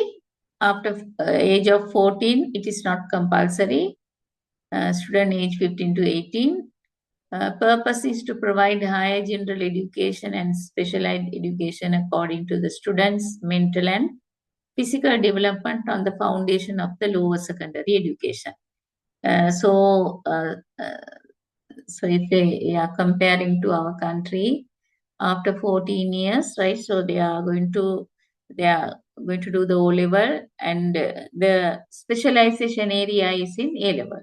after age of 14, it is not compulsory. Student age 15 to 18. Purpose is to provide higher general education and specialized education according to the students' mental and physical development on the foundation of the lower secondary education. So if they are comparing to our country, after 14 years, right? So they are going to do the O level, and the specialization area is in A level,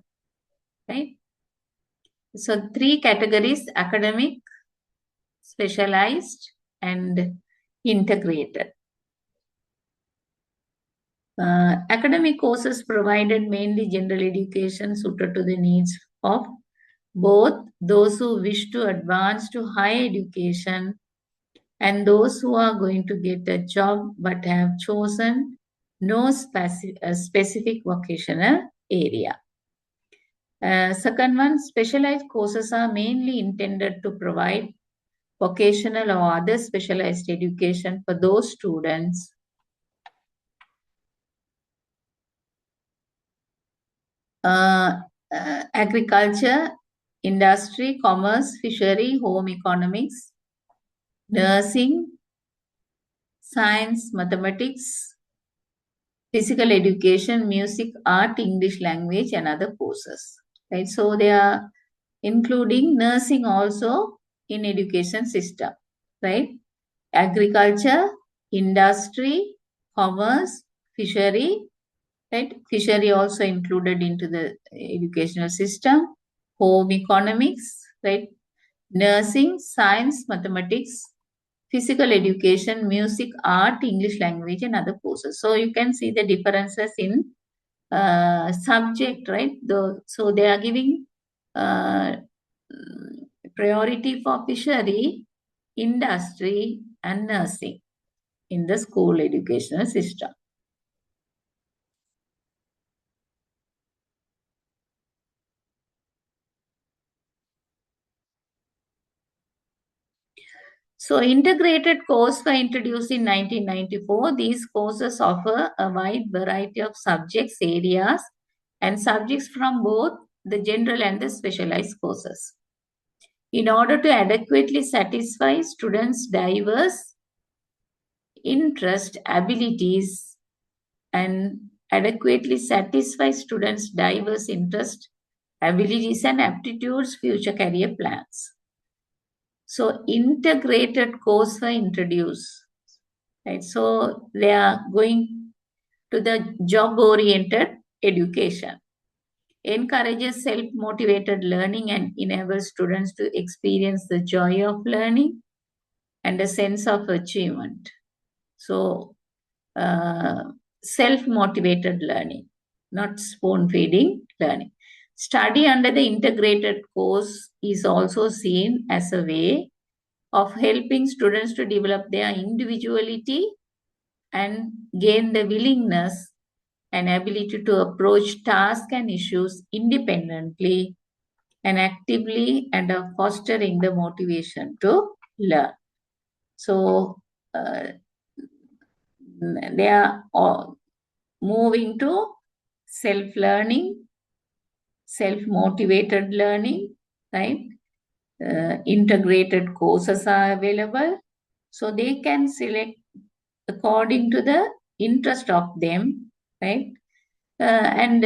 right? So 3 categories: academic, specialized, and integrated. Academic courses provided mainly general education suited to the needs of both those who wish to advance to higher education and those who are going to get a job but have chosen no specific vocational area. Second one, specialized courses are mainly intended to provide vocational or other specialized education for those students agriculture, industry, commerce, fishery, home economics, nursing, science, mathematics, physical education, music, art, English language, and other courses. Right? So they are including nursing also in education system. Right? Agriculture, industry, commerce, fishery. Right? Fishery also included into the educational system. Home economics, right? Nursing, science, mathematics, physical education, music, art, English language, and other courses. So you can see the differences in subject, right? So they are giving priority for fishery, industry, and nursing in the school educational system. So integrated course were introduced in 1994. These courses offer a wide variety of subjects, areas, and subjects from both the general and the specialized courses. In order to adequately satisfy students' diverse interest, abilities, and adequately satisfy students' diverse interest, abilities, and aptitudes, future career plans. So integrated course were introduced, right? So they are going to the job-oriented education, encourages self-motivated learning and enables students to experience the joy of learning and a sense of achievement. So self-motivated learning, not spoon-feeding learning. Study under the integrated course is also seen as a way of helping students to develop their individuality and gain the willingness and ability to approach tasks and issues independently and actively, and of fostering the motivation to learn. So they are moving to self-learning, self-motivated learning, right? Integrated courses are available. So they can select according to the interest of them, right? And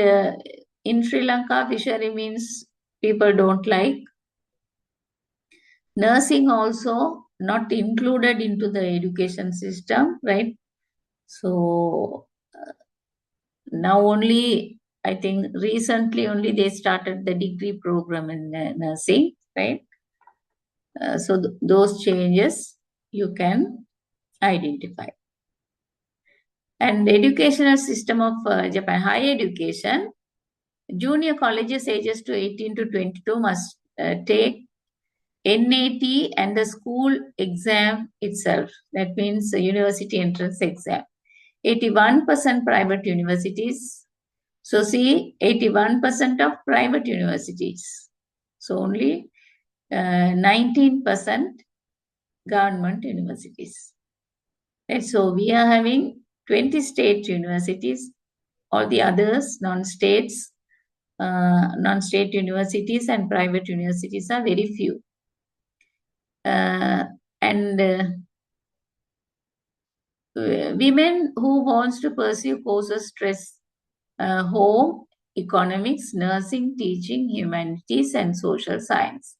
in Sri Lanka, fishery means people don't like. Nursing also not included into the education system, right? So now only, I think recently only they started the degree program in nursing, right? So those changes you can identify. And the educational system of Japan, higher education, junior colleges ages to 18 to 22 must take NAT and the school exam itself. That means the university entrance exam. 81% private universities. So see, 81% of private universities. So only 19% government universities. Right? So we are having 20 state universities. All the others, non-states, non-state universities and private universities are very few. Women who wants to pursue courses stress home, economics, nursing, teaching, humanities, and social science.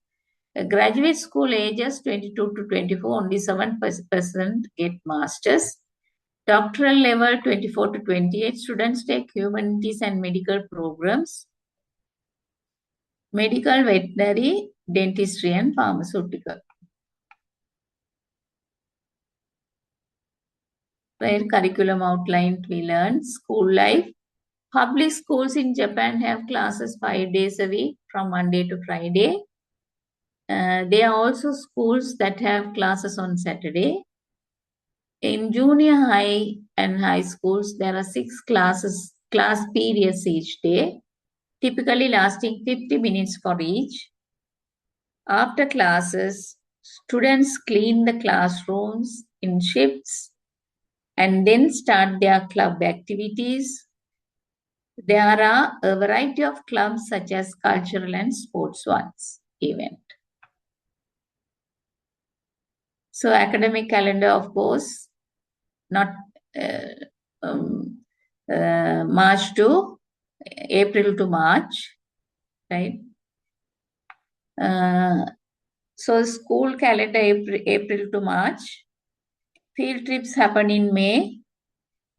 Graduate school ages 22 to 24, only 7% get masters. Doctoral level 24 to 28, students take humanities and medical programs. Medical, veterinary, dentistry, and pharmaceutical. Where curriculum outlined, we learn school life. Public schools in Japan have classes 5 days a week from Monday to Friday. There are also schools that have classes on Saturday. In junior high and high schools, there are 6 class periods each day, typically lasting 50 minutes for each. After classes, students clean the classrooms in shifts and then start their club activities. There are a variety of clubs such as cultural and sports ones event. So academic calendar, of course, not March to April to March, right? So school calendar April to March. Field trips happen in May.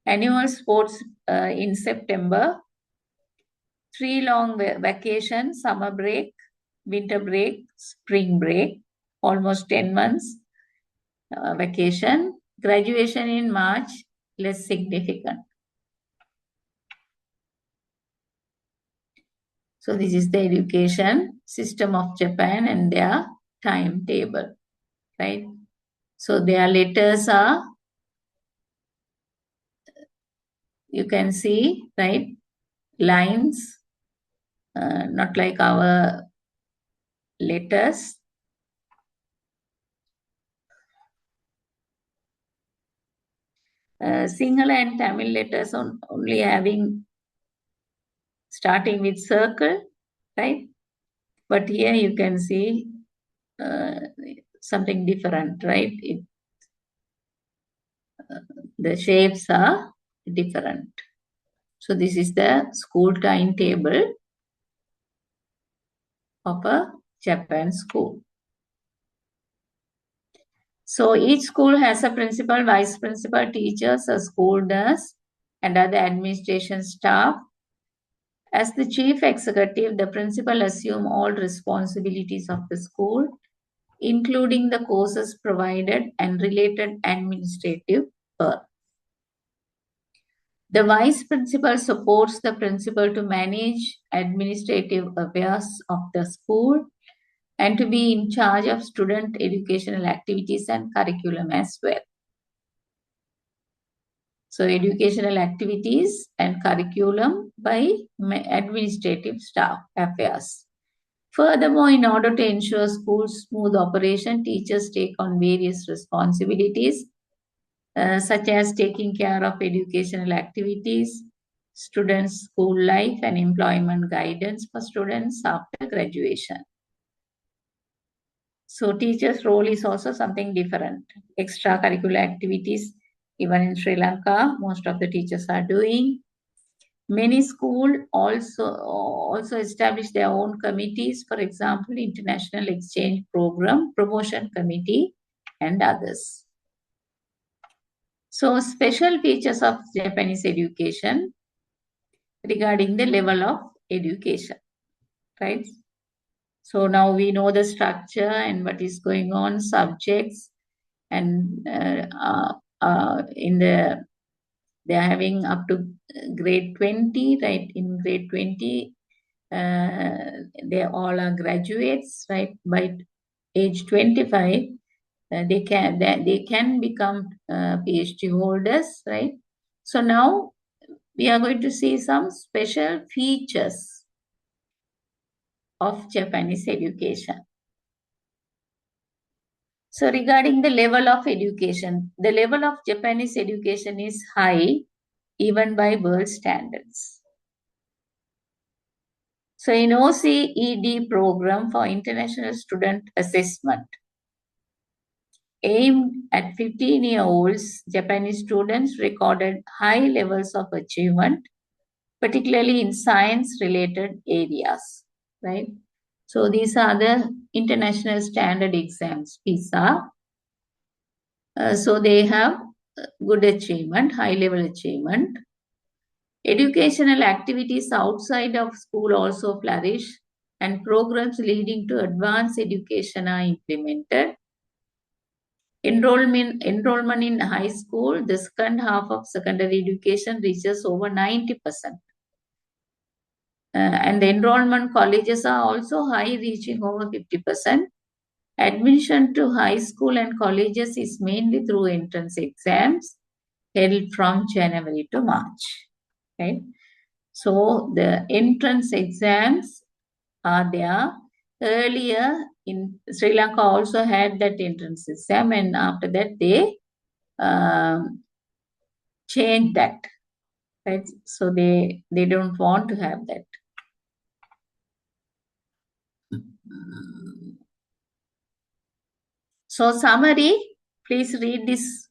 Annual sports in September. 3 long vacations, summer break, winter break, spring break, almost 10 months vacation. Graduation in March, less significant. So this is the education system of Japan and their timetable, right? So their letters are, you can see, right, lines, not like our letters. Sinhala and Tamil letters only having starting with circle, right? But here you can see something different, right? The shapes are different. So this is the school timetable of a Japan school. So each school has a principal, vice principal, teachers, a school nurse, and other administration staff. As the chief executive, the principal assumes all responsibilities of the school, including the courses provided and related administrative work. The vice principal supports the principal to manage administrative affairs of the school and to be in charge of student educational activities and curriculum as well. So educational activities and curriculum by administrative staff affairs. Furthermore, in order to ensure school's smooth operation, teachers take on various responsibilities, such as taking care of educational activities, students' school life, and employment guidance for students after graduation. So teachers' role is also something different. Extracurricular activities, even in Sri Lanka, most of the teachers are doing. Many schools also establish their own committees, for example, International Exchange Program, Promotion Committee, and others. So special features of Japanese education regarding the level of education, right? So now we know the structure and what is going on, subjects, and they're having up to grade 20, right? In grade 20, they all are graduates, right? By age 25, they can become PhD holders, right? So now we are going to see some special features of Japanese education. So regarding the level of education, the level of Japanese education is high, even by world standards. So in OCED program for international student assessment, aimed at 15-year-olds, Japanese students recorded high levels of achievement, particularly in science-related areas, right? So these are the international standard exams, PISA. So they have good achievement, high-level achievement. Educational activities outside of school also flourish, and programs leading to advanced education are implemented. Enrollment in high school, the second half of secondary education reaches over 90%. And the enrollment colleges are also high, reaching over 50%. Admission to high school and colleges is mainly through entrance exams held from January to March. Right? So the entrance exams are there. Earlier in Sri Lanka also had that entrance exam, and after that they changed that. Right? So they don't want to have that. So summary, please read this,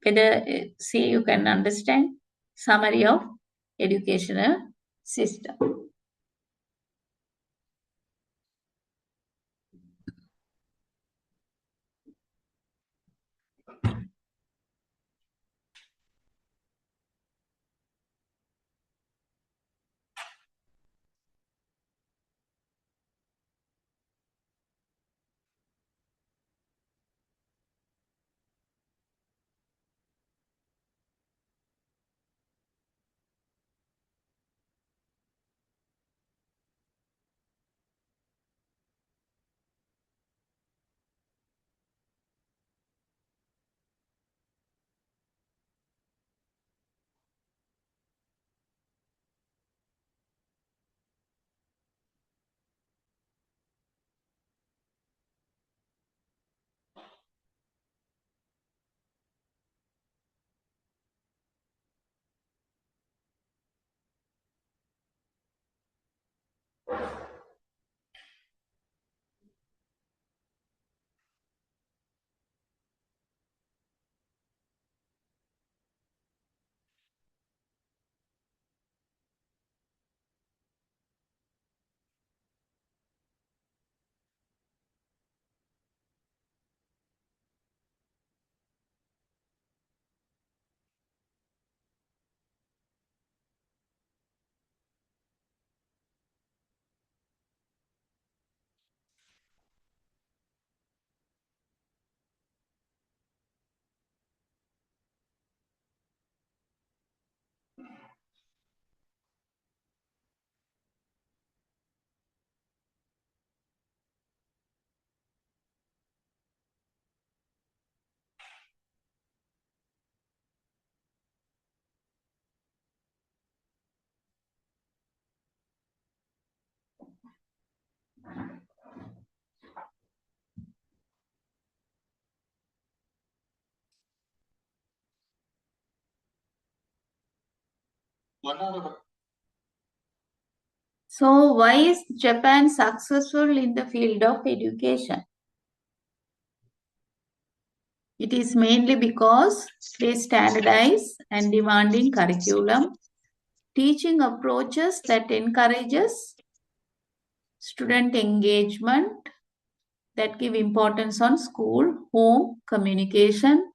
whether see you can understand summary of educational system. So why is Japan successful in the field of education? It is mainly because they standardize and demanding curriculum, teaching approaches that encourages student engagement, that give importance on school, home, communication,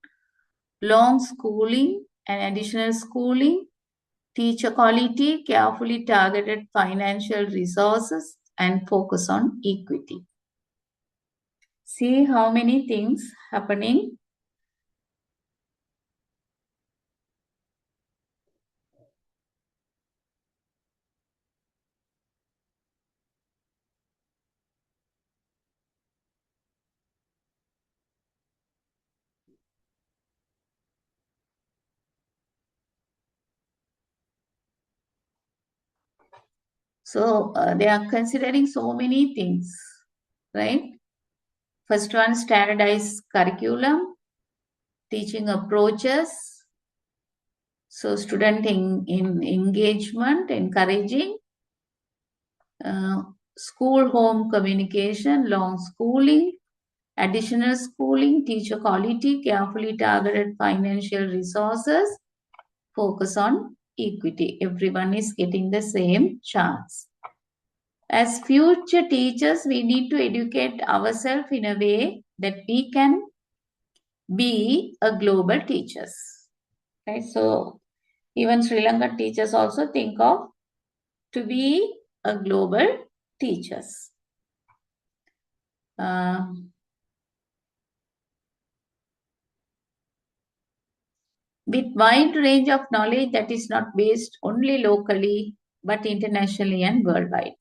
long schooling and additional schooling, teacher quality, carefully targeted financial resources, and focus on equity. See how many things happening. So they are considering so many things, right? First one, standardized curriculum, teaching approaches. So student in engagement, encouraging, school home communication, long schooling, additional schooling, teacher quality, carefully targeted financial resources, focus on equity. Everyone is getting the same chance. As future teachers, we need to educate ourselves in a way that we can be a global teachers. Okay, so even Sri Lankan teachers also think of to be a global teachers. With wide range of knowledge that is not based only locally but internationally and worldwide.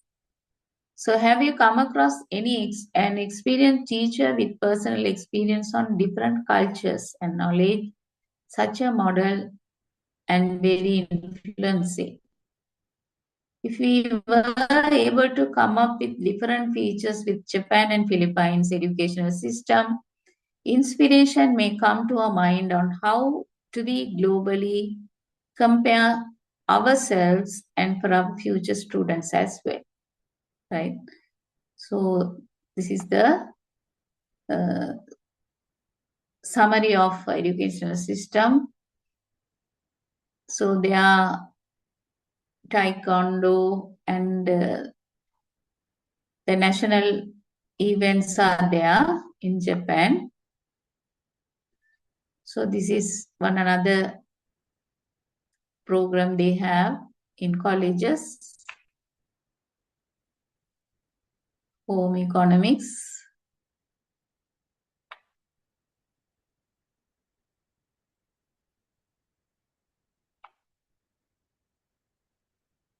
So have you come across an experienced teacher with personal experience on different cultures and knowledge, such a model and very influencing? If we were able to come up with different features with Japan and Philippines educational system, inspiration may come to our mind on how to be globally compare ourselves and for our future students as well, right? So this is the summary of educational system. So there are taekwondo and the national events are there in Japan. So this is one another program they have in colleges. Home economics.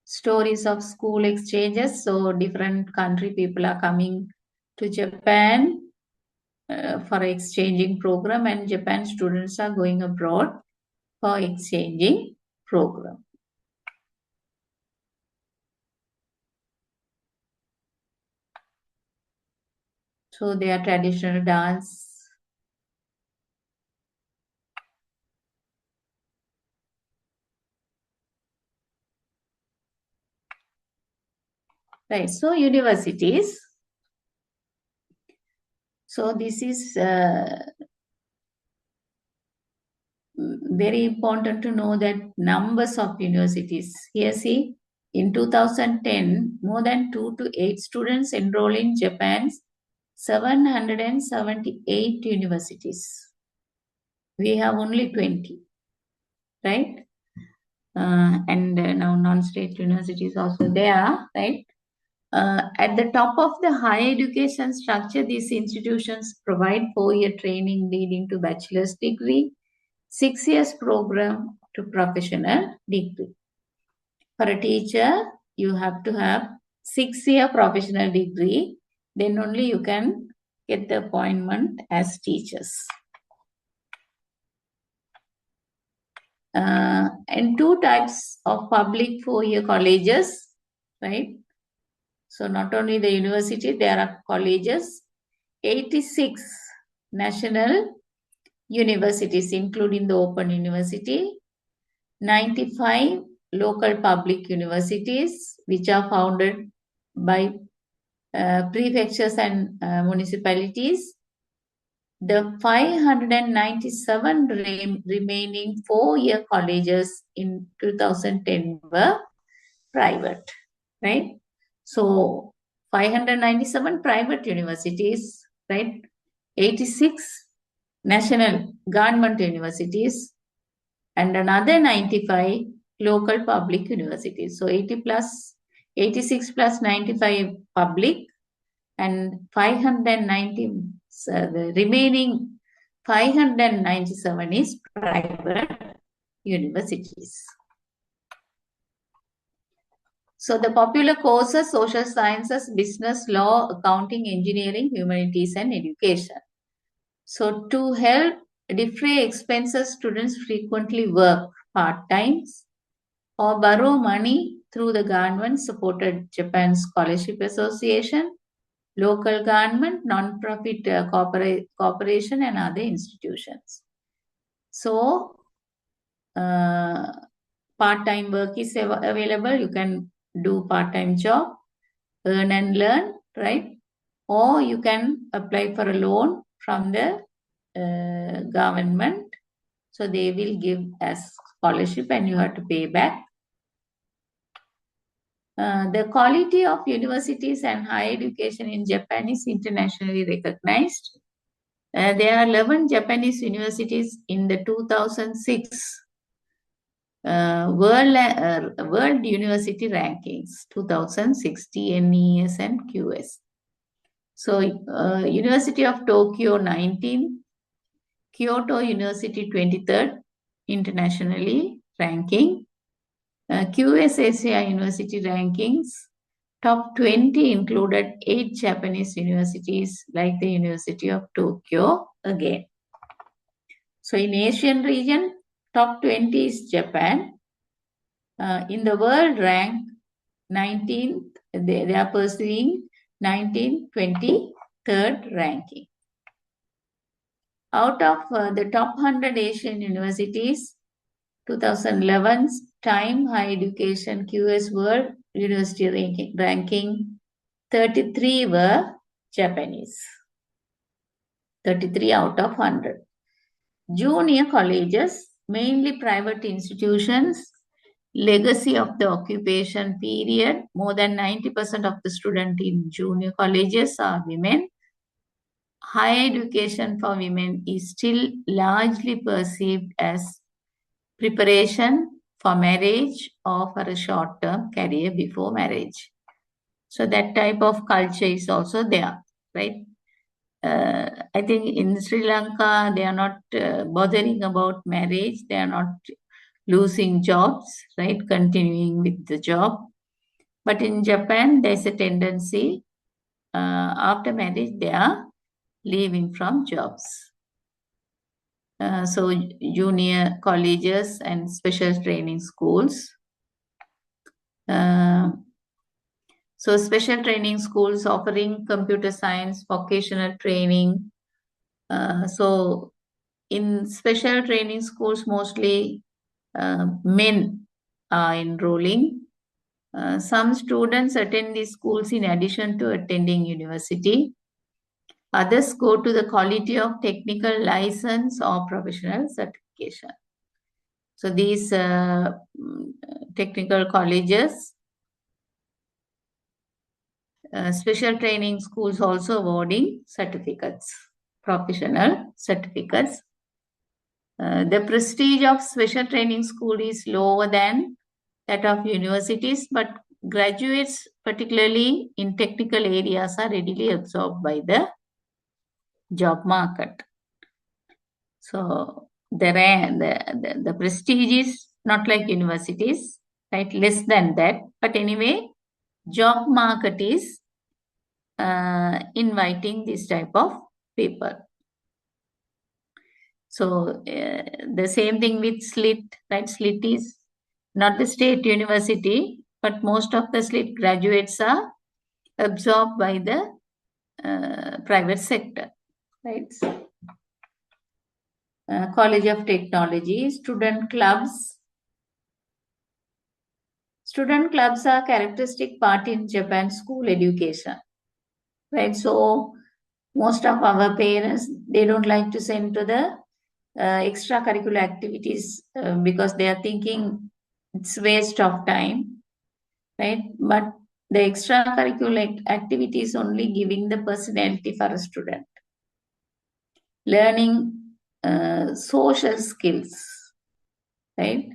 Stories of school exchanges. So different country people are coming to Japan for exchanging program, and Japan students are going abroad for exchanging program. So their traditional dance. Right, so universities. So this is very important to know that numbers of universities. Here see, in 2010, more than 2 to 8 students enroll in Japan's 778 universities. We have only 20, right? And now non-state universities also there, right? At the top of the higher education structure, these institutions provide 4-year training leading to bachelor's degree, 6 years program to professional degree. For a teacher, you have to have 6-year professional degree, then only you can get the appointment as teachers. And 2 types of public 4-year colleges, right? So not only the university, there are colleges, 86 national universities, including the Open University, 95 local public universities, which are founded by prefectures and municipalities. The 597 remaining 4-year colleges in 2010 were private, right? So 597 private universities, right? 86 national government universities, and another 95 local public universities. So 86 plus 95 public, and 590, the remaining 597 is private universities. So the popular courses: social sciences, business, law, accounting, engineering, humanities, and education. So to help defray expenses, students frequently work part-times or borrow money through the government-supported Japan Scholarship Association, local government, non-profit corporation, and other institutions. So part-time work is available. You can do part-time job, earn and learn, right? Or you can apply for a loan from the government. So they will give as scholarship and you have to pay back. The quality of universities and higher education in Japan is internationally recognized. There are 11 Japanese universities in the 2006 World University Rankings, 2060 NES and QS. So University of Tokyo 19, Kyoto University 23rd internationally ranking, QS Asia University rankings, top 20 included 8 Japanese universities like the University of Tokyo again. So in Asian region, top 20 is Japan. In the world rank, 19th, they are pursuing 19th, 23rd ranking. Out of the top 100 Asian universities, 2011's Time Higher Education QS World University ranking, 33 were Japanese. 33 out of 100. Junior colleges, mainly private institutions, legacy of the occupation period, more than 90% of the students in junior colleges are women. Higher education for women is still largely perceived as preparation for marriage or for a short-term career before marriage. So that type of culture is also there, right? I think in Sri Lanka, they are not bothering about marriage. They are not losing jobs, right? Continuing with the job. But in Japan, there's a tendency after marriage, they are leaving from jobs. So junior colleges and special training schools. So special training schools offering computer science, vocational training. So in special training schools, mostly men are enrolling. Some students attend these schools in addition to attending university. Others go to the quality of technical license or professional certification. So these technical colleges, special training schools also awarding certificates, professional certificates. The prestige of special training school is lower than that of universities, but graduates, particularly in technical areas, are readily absorbed by the job market. So the prestige is not like universities, right? Less than that. But anyway, job market is inviting this type of people. So the same thing with SLIT, right? SLIT is not the state university, but most of the SLIT graduates are absorbed by the private sector, right? College of Technology, student clubs, Student clubs are characteristic part in Japan school education, right? So most of our parents, they don't like to send to the extracurricular activities because they are thinking it's waste of time, right? But the extracurricular activities only giving the personality for a student, learning social skills, right?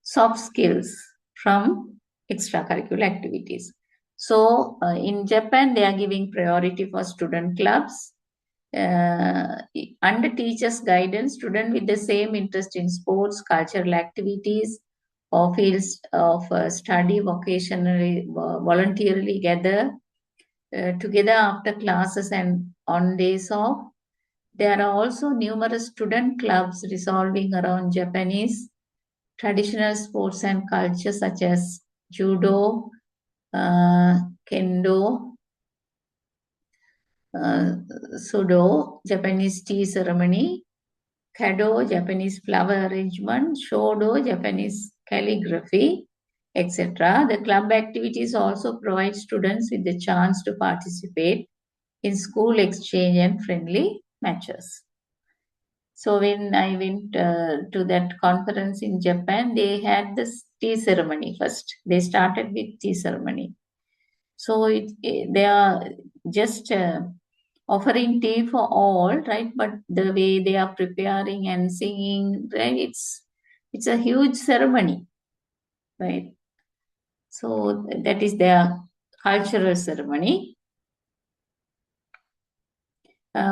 Soft skills from extracurricular activities. So in Japan, they are giving priority for student clubs. Under teachers' guidance, students with the same interest in sports, cultural activities, or fields of study vocationally, voluntarily gather together after classes and on days off. There are also numerous student clubs revolving around Japanese traditional sports and culture such as judo, kendo, sudo, Japanese tea ceremony, kado, Japanese flower arrangement, shodo, Japanese calligraphy, etc. The club activities also provide students with the chance to participate in school exchange and friendly matches. So when I went to that conference in Japan, they had this tea ceremony first. They started with tea ceremony. So they are just offering tea for all, right? But the way they are preparing and singing, right? It's a huge ceremony, right? So that is their cultural ceremony.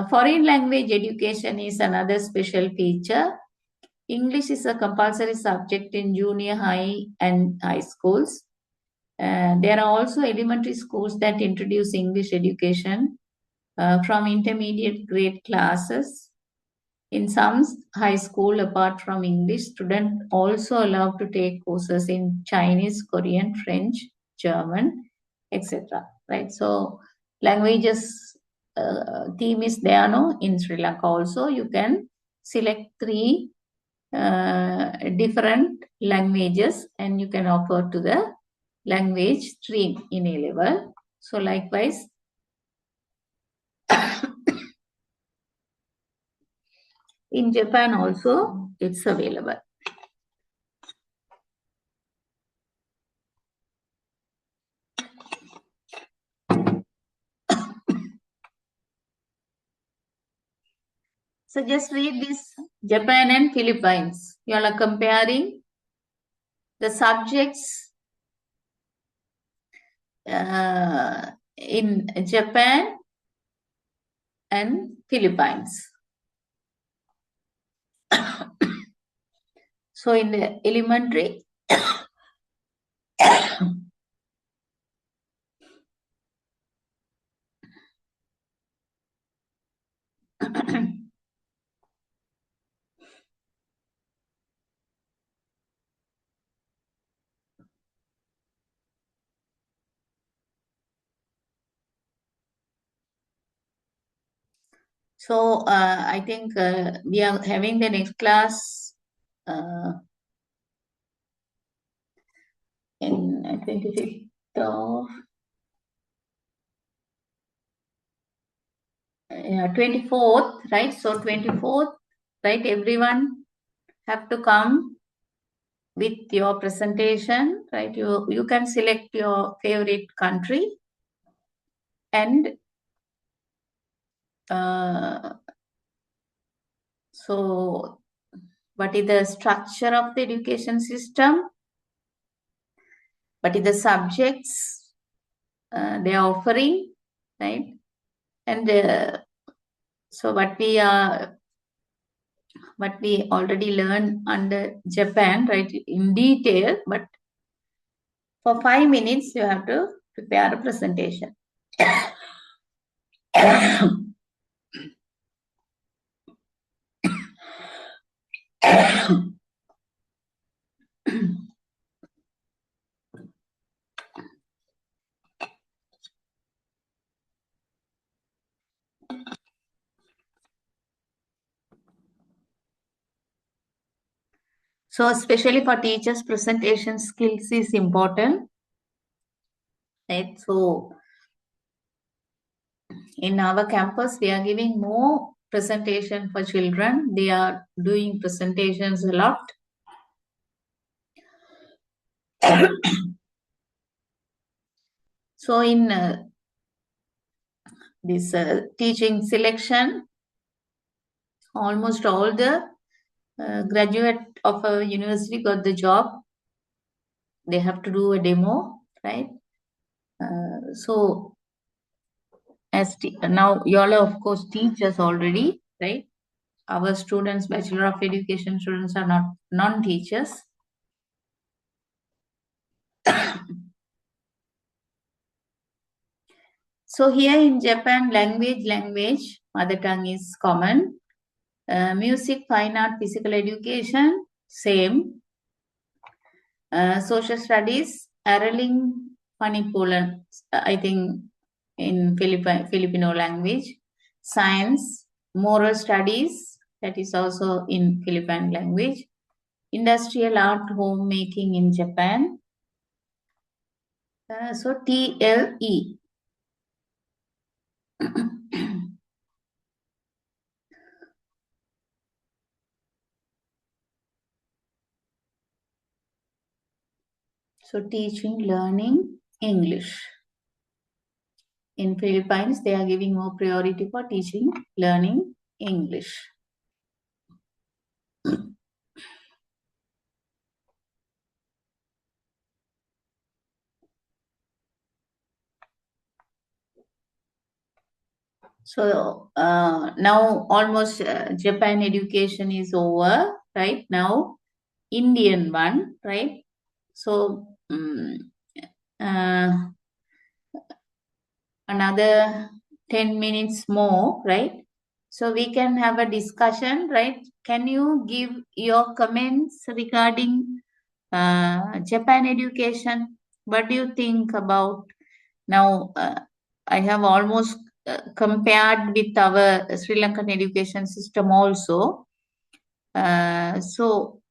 Foreign language education is another special feature. English is a compulsory subject in junior high and high schools. There are also elementary schools that introduce English education from intermediate grade classes. In some high school, apart from English, students also allowed to take courses in Chinese, Korean, French, German, etc. Right? So languages theme is there, no? In Sri Lanka also, you can select 3 different languages and you can offer to the language stream in A level. So likewise, in Japan also it's available. So just read this, Japan and Philippines. You all are comparing the subjects in Japan and Philippines. So in the elementary, so I think we are having the next class in 25th of 24th, right? So 24th, right? Everyone have to come with your presentation, right? You can select your favorite country and so what is the structure of the education system? What is the subjects they are offering, right? And so what we already learned under Japan, right, in detail, but for 5 minutes you have to prepare a presentation. So especially for teachers, presentation skills is important. right? So in our campus, we are giving more presentation for children. They are doing presentations a lot. So in this teaching selection, almost all the graduate of a university got the job. They have to do a demo, right? So as now you all are of course teachers already, right? Our students, Bachelor of Education students, are not non-teachers. So here in Japan, language, mother tongue is common. Music, fine art, physical education, same. Social studies, Araling, Panipulan, I think in Filipino language. Science, moral studies, that is also in Philippine language. Industrial art, homemaking in Japan. So TLE. So teaching, learning English. In Philippines, they are giving more priority for teaching, learning English. So now almost Japan education is over, right? Now Indian one, right? So another 10 minutes more, right? So we can have a discussion, right? Can you give your comments regarding Japan education? What do you think about now? I have almost compared with our Sri Lankan education system also. So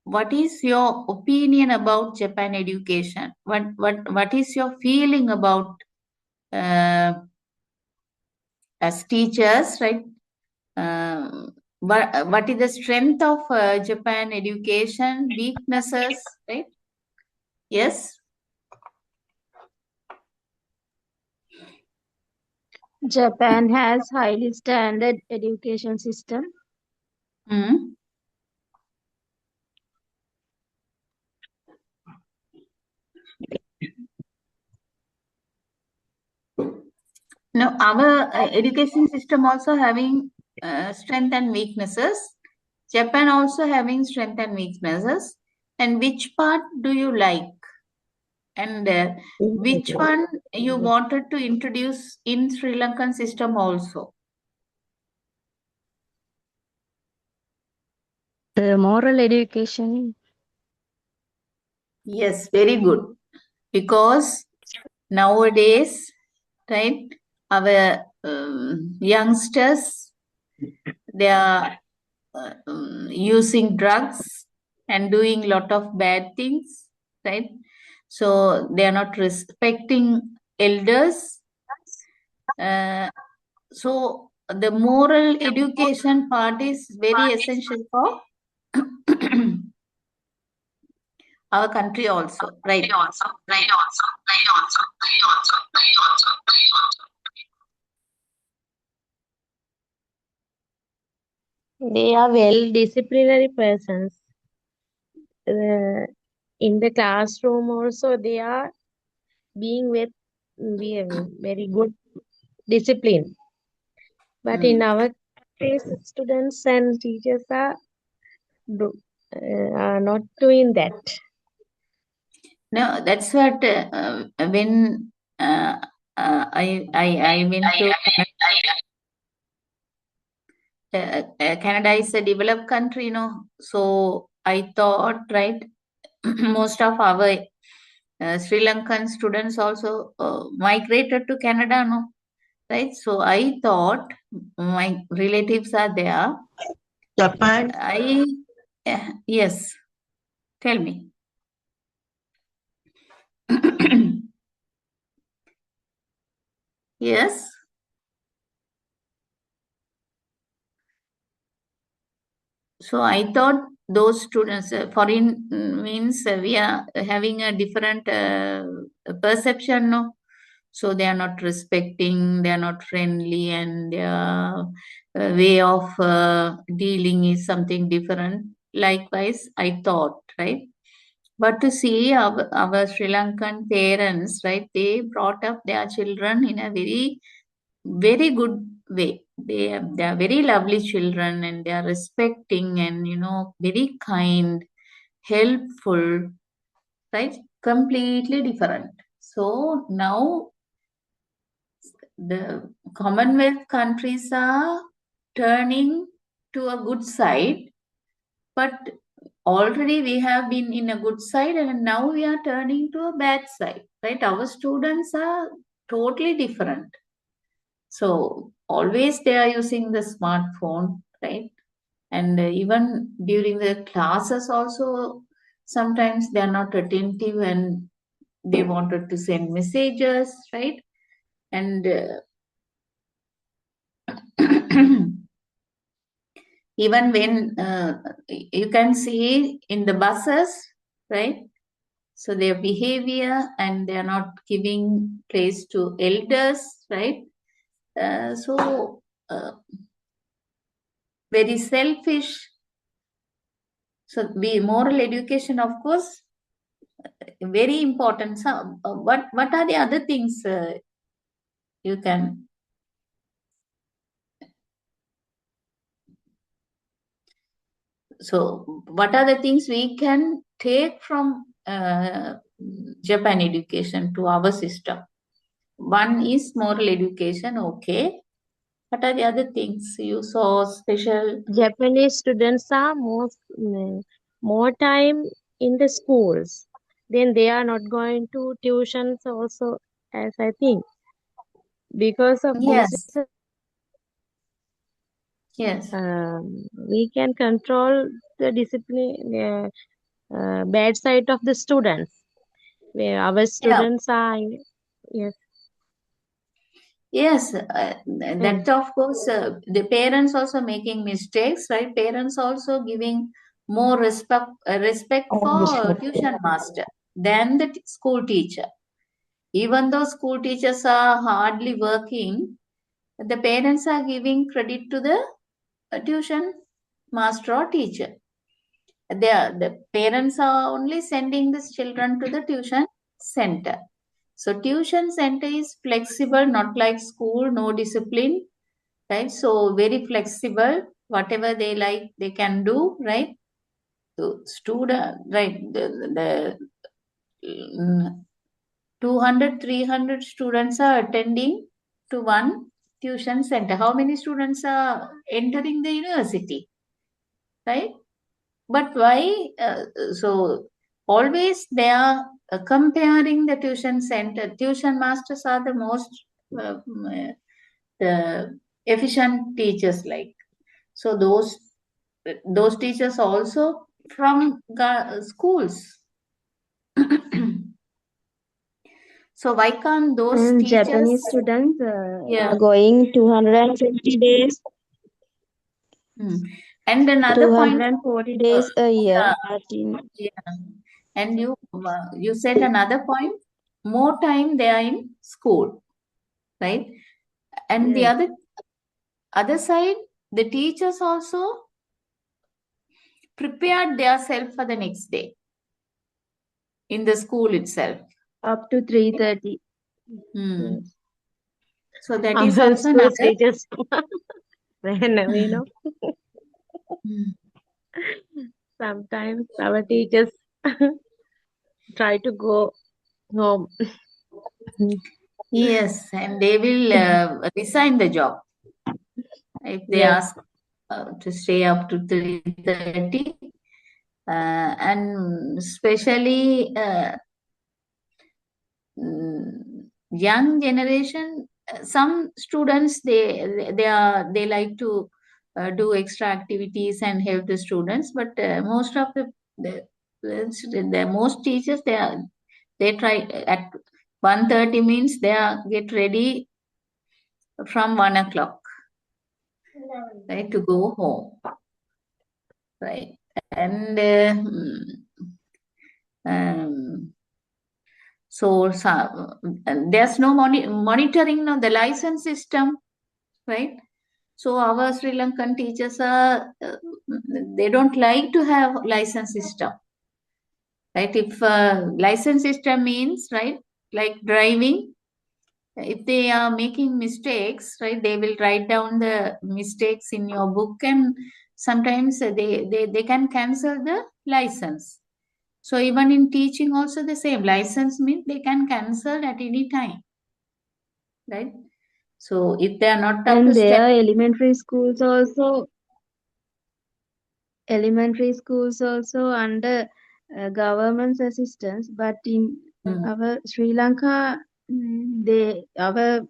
what is your opinion about Japan education? What is your feeling about as teachers, right? What is the strength of Japan education, weaknesses, right? Yes. Japan has highly standard education system. Mm. Now, our education system also having strength and weaknesses. Japan also having strength and weaknesses. And which part do you like? And which one you wanted to introduce in Sri Lankan system also? The moral education. Yes, very good. Because nowadays, right, our youngsters, they are using drugs and doing lot of bad things, right? So they are not respecting elders. So the moral education part is very essential for our country also, right? They are well disciplinary persons. In the classroom also they are being with very good discipline. But in our case, students and teachers are not doing that. No, that's what when I went to Canada is a developed country, you know. So I thought, right, most of our Sri Lankan students also migrated to Canada, no, right? So I thought my relatives are there. Japan. Yes, tell me. Yes. So I thought those students, foreign means we are having a different perception, no? So they are not respecting, they are not friendly, and their way of dealing is something different. Likewise, I thought, right? But to see our Sri Lankan parents, right, they brought up their children in a very good way. They are very lovely children, and they are respecting and very kind, helpful, right? Completely different. So now the Commonwealth countries are turning to a good side, but already we have been in a good side, and now we are turning to a bad side, right? Our students are totally different. So always they are using the smartphone, right? And even during the classes also, sometimes they are not attentive and they wanted to send messages, right? And even when you can see in the buses, right? So their behavior, and they are not giving place to elders, right? So very selfish. So be moral education, of course, very important. So what are the other things you can? So what are the things we can take from Japan education to our system? One is moral education, okay. What are the other things you saw special? Japanese students are more time in the schools. Then they are not going to tuitions also, as I think. Because of this Yes, reason, yes, we can control the discipline, bad side of the students. Where our yeah, students are, yes, yes. mm, That of course, the parents also making mistakes, right? Parents also giving more respect for tuition master than the school teacher. Even though school teachers are hardly working, the parents are giving credit to the tuition master or teacher. The parents are only sending these children to the tuition center. So tuition center is flexible, not like school, no discipline, right? So very flexible, whatever they like, they can do, right? So student, right? The 200, 300 students are attending to one tuition center. How many students are entering the university, right? But why? So always they are comparing the tuition center. Tuition masters are the most the efficient teachers, like. So those teachers also from schools. So why can't those And teachers? Japanese students Yeah. are going 250 days, Hmm. And another point. 240 Uh, days a year. yeah, But in yeah. And you said another point. More time they are in school, right? And the yes, other side, the teachers also prepared themselves for the next day in the school itself. up to 3:30. Hmm. Yes. So that is our also school another. teachers, Hmm. sometimes our teachers try to go home. Yes, and they will resign the job if they Yes. ask to stay up to 3:30. And especially young generation, some students they like to do extra activities and help the students, but most of the most teachers they try at 1:30 means they are get ready from 1 o'clock, right, to go home, right? And so there's no monitoring of the license system, right? So our Sri Lankan teachers are, they don't like to have license system, right? If license system means, right, like driving, if they are making mistakes, right, they will write down the mistakes in your book, and sometimes they can cancel the license. So even in teaching also the same, license means they can cancel at any time, right? So if they are not up And to there standard, are elementary schools also under government's assistance, but in our Sri Lanka, our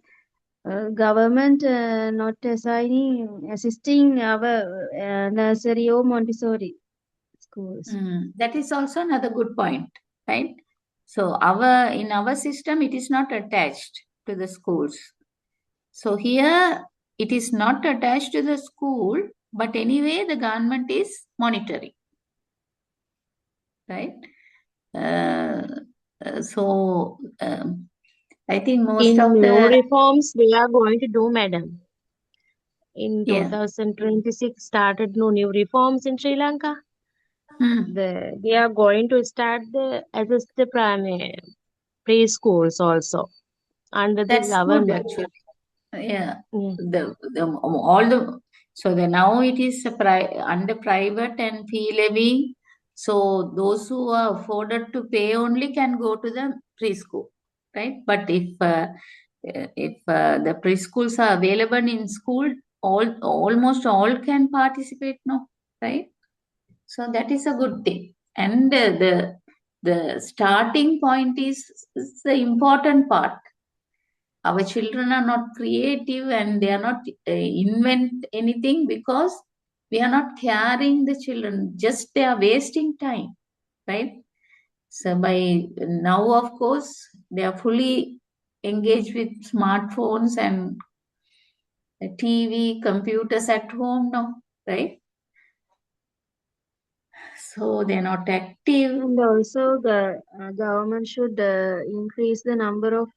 government not assisting our nursery or Montessori schools. that is also another good point, right? So in our system, it is not attached to the schools. So here it is not attached to the school, but anyway, the government is monitoring, right? So I think most In of new the, reforms, they are going to do, madam. In yeah. 2026, started no new reforms in Sri Lanka. Hmm. They are going to start the assist the primary preschools also under the That's good government. actually. Yeah. Yeah. So now it is under private and fee levy. So those who are afforded to pay only can go to the preschool, right? But if the preschools are available in school, almost all can participate, no, right? So that is a good thing. And the starting point is the important part. Our children are not creative and they are not invent anything because we are not caring the children. Just they are wasting time, right? So by now, of course, they are fully engaged with smartphones and TV, computers at home now, right? So they're not active. And also, the government should increase the number of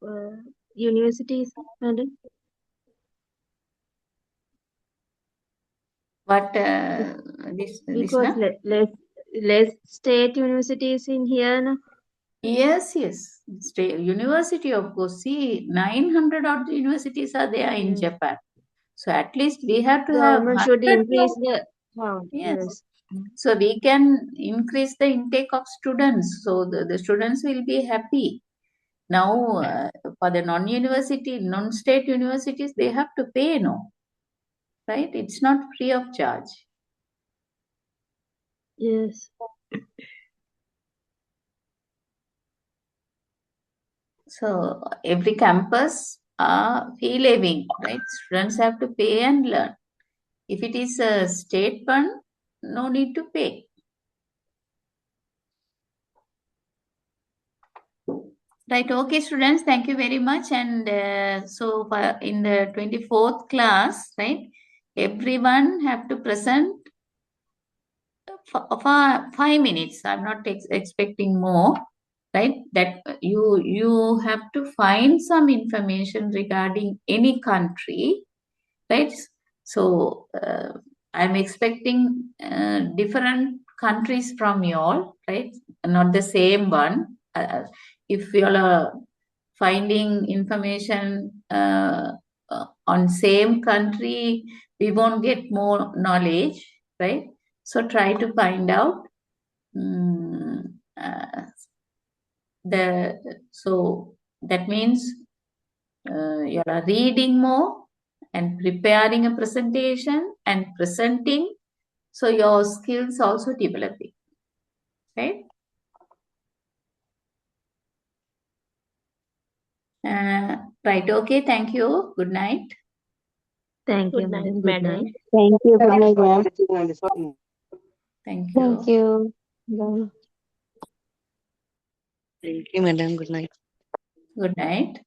universities, madam, But this because now? less state universities in here. No? Yes, yes. State university, of course. See, 900 odd universities are there in Yes. Japan. So at least we have to have Government should 100 increase more. the count. Yes. Yes. So we can increase the intake of students. So the students will be happy. Now, for the non-university, non-state universities, they have to pay, no? Right? It's not free of charge. Yes. So every campus are fee levying, right? Students have to pay and learn. If it is a state fund, no need to pay. Right, okay, students, thank you very much. And so in the 24th class, right, everyone have to present for 5 minutes. I'm not expecting more, right? That you have to find some information regarding any country, right? So I'm expecting different countries from you all, right? Not the same one. If you all are finding information on same country, we won't get more knowledge, right? So try to find out so that means you are reading more and preparing a presentation and presenting, so your skills also developing, right? Right, okay, thank you, good night. Thank you, Good night, madam. Good madam. night. Thank you. Good night, ma'am. Thank Thank you. you. Bye. Thank you, madam. Good night. Good night.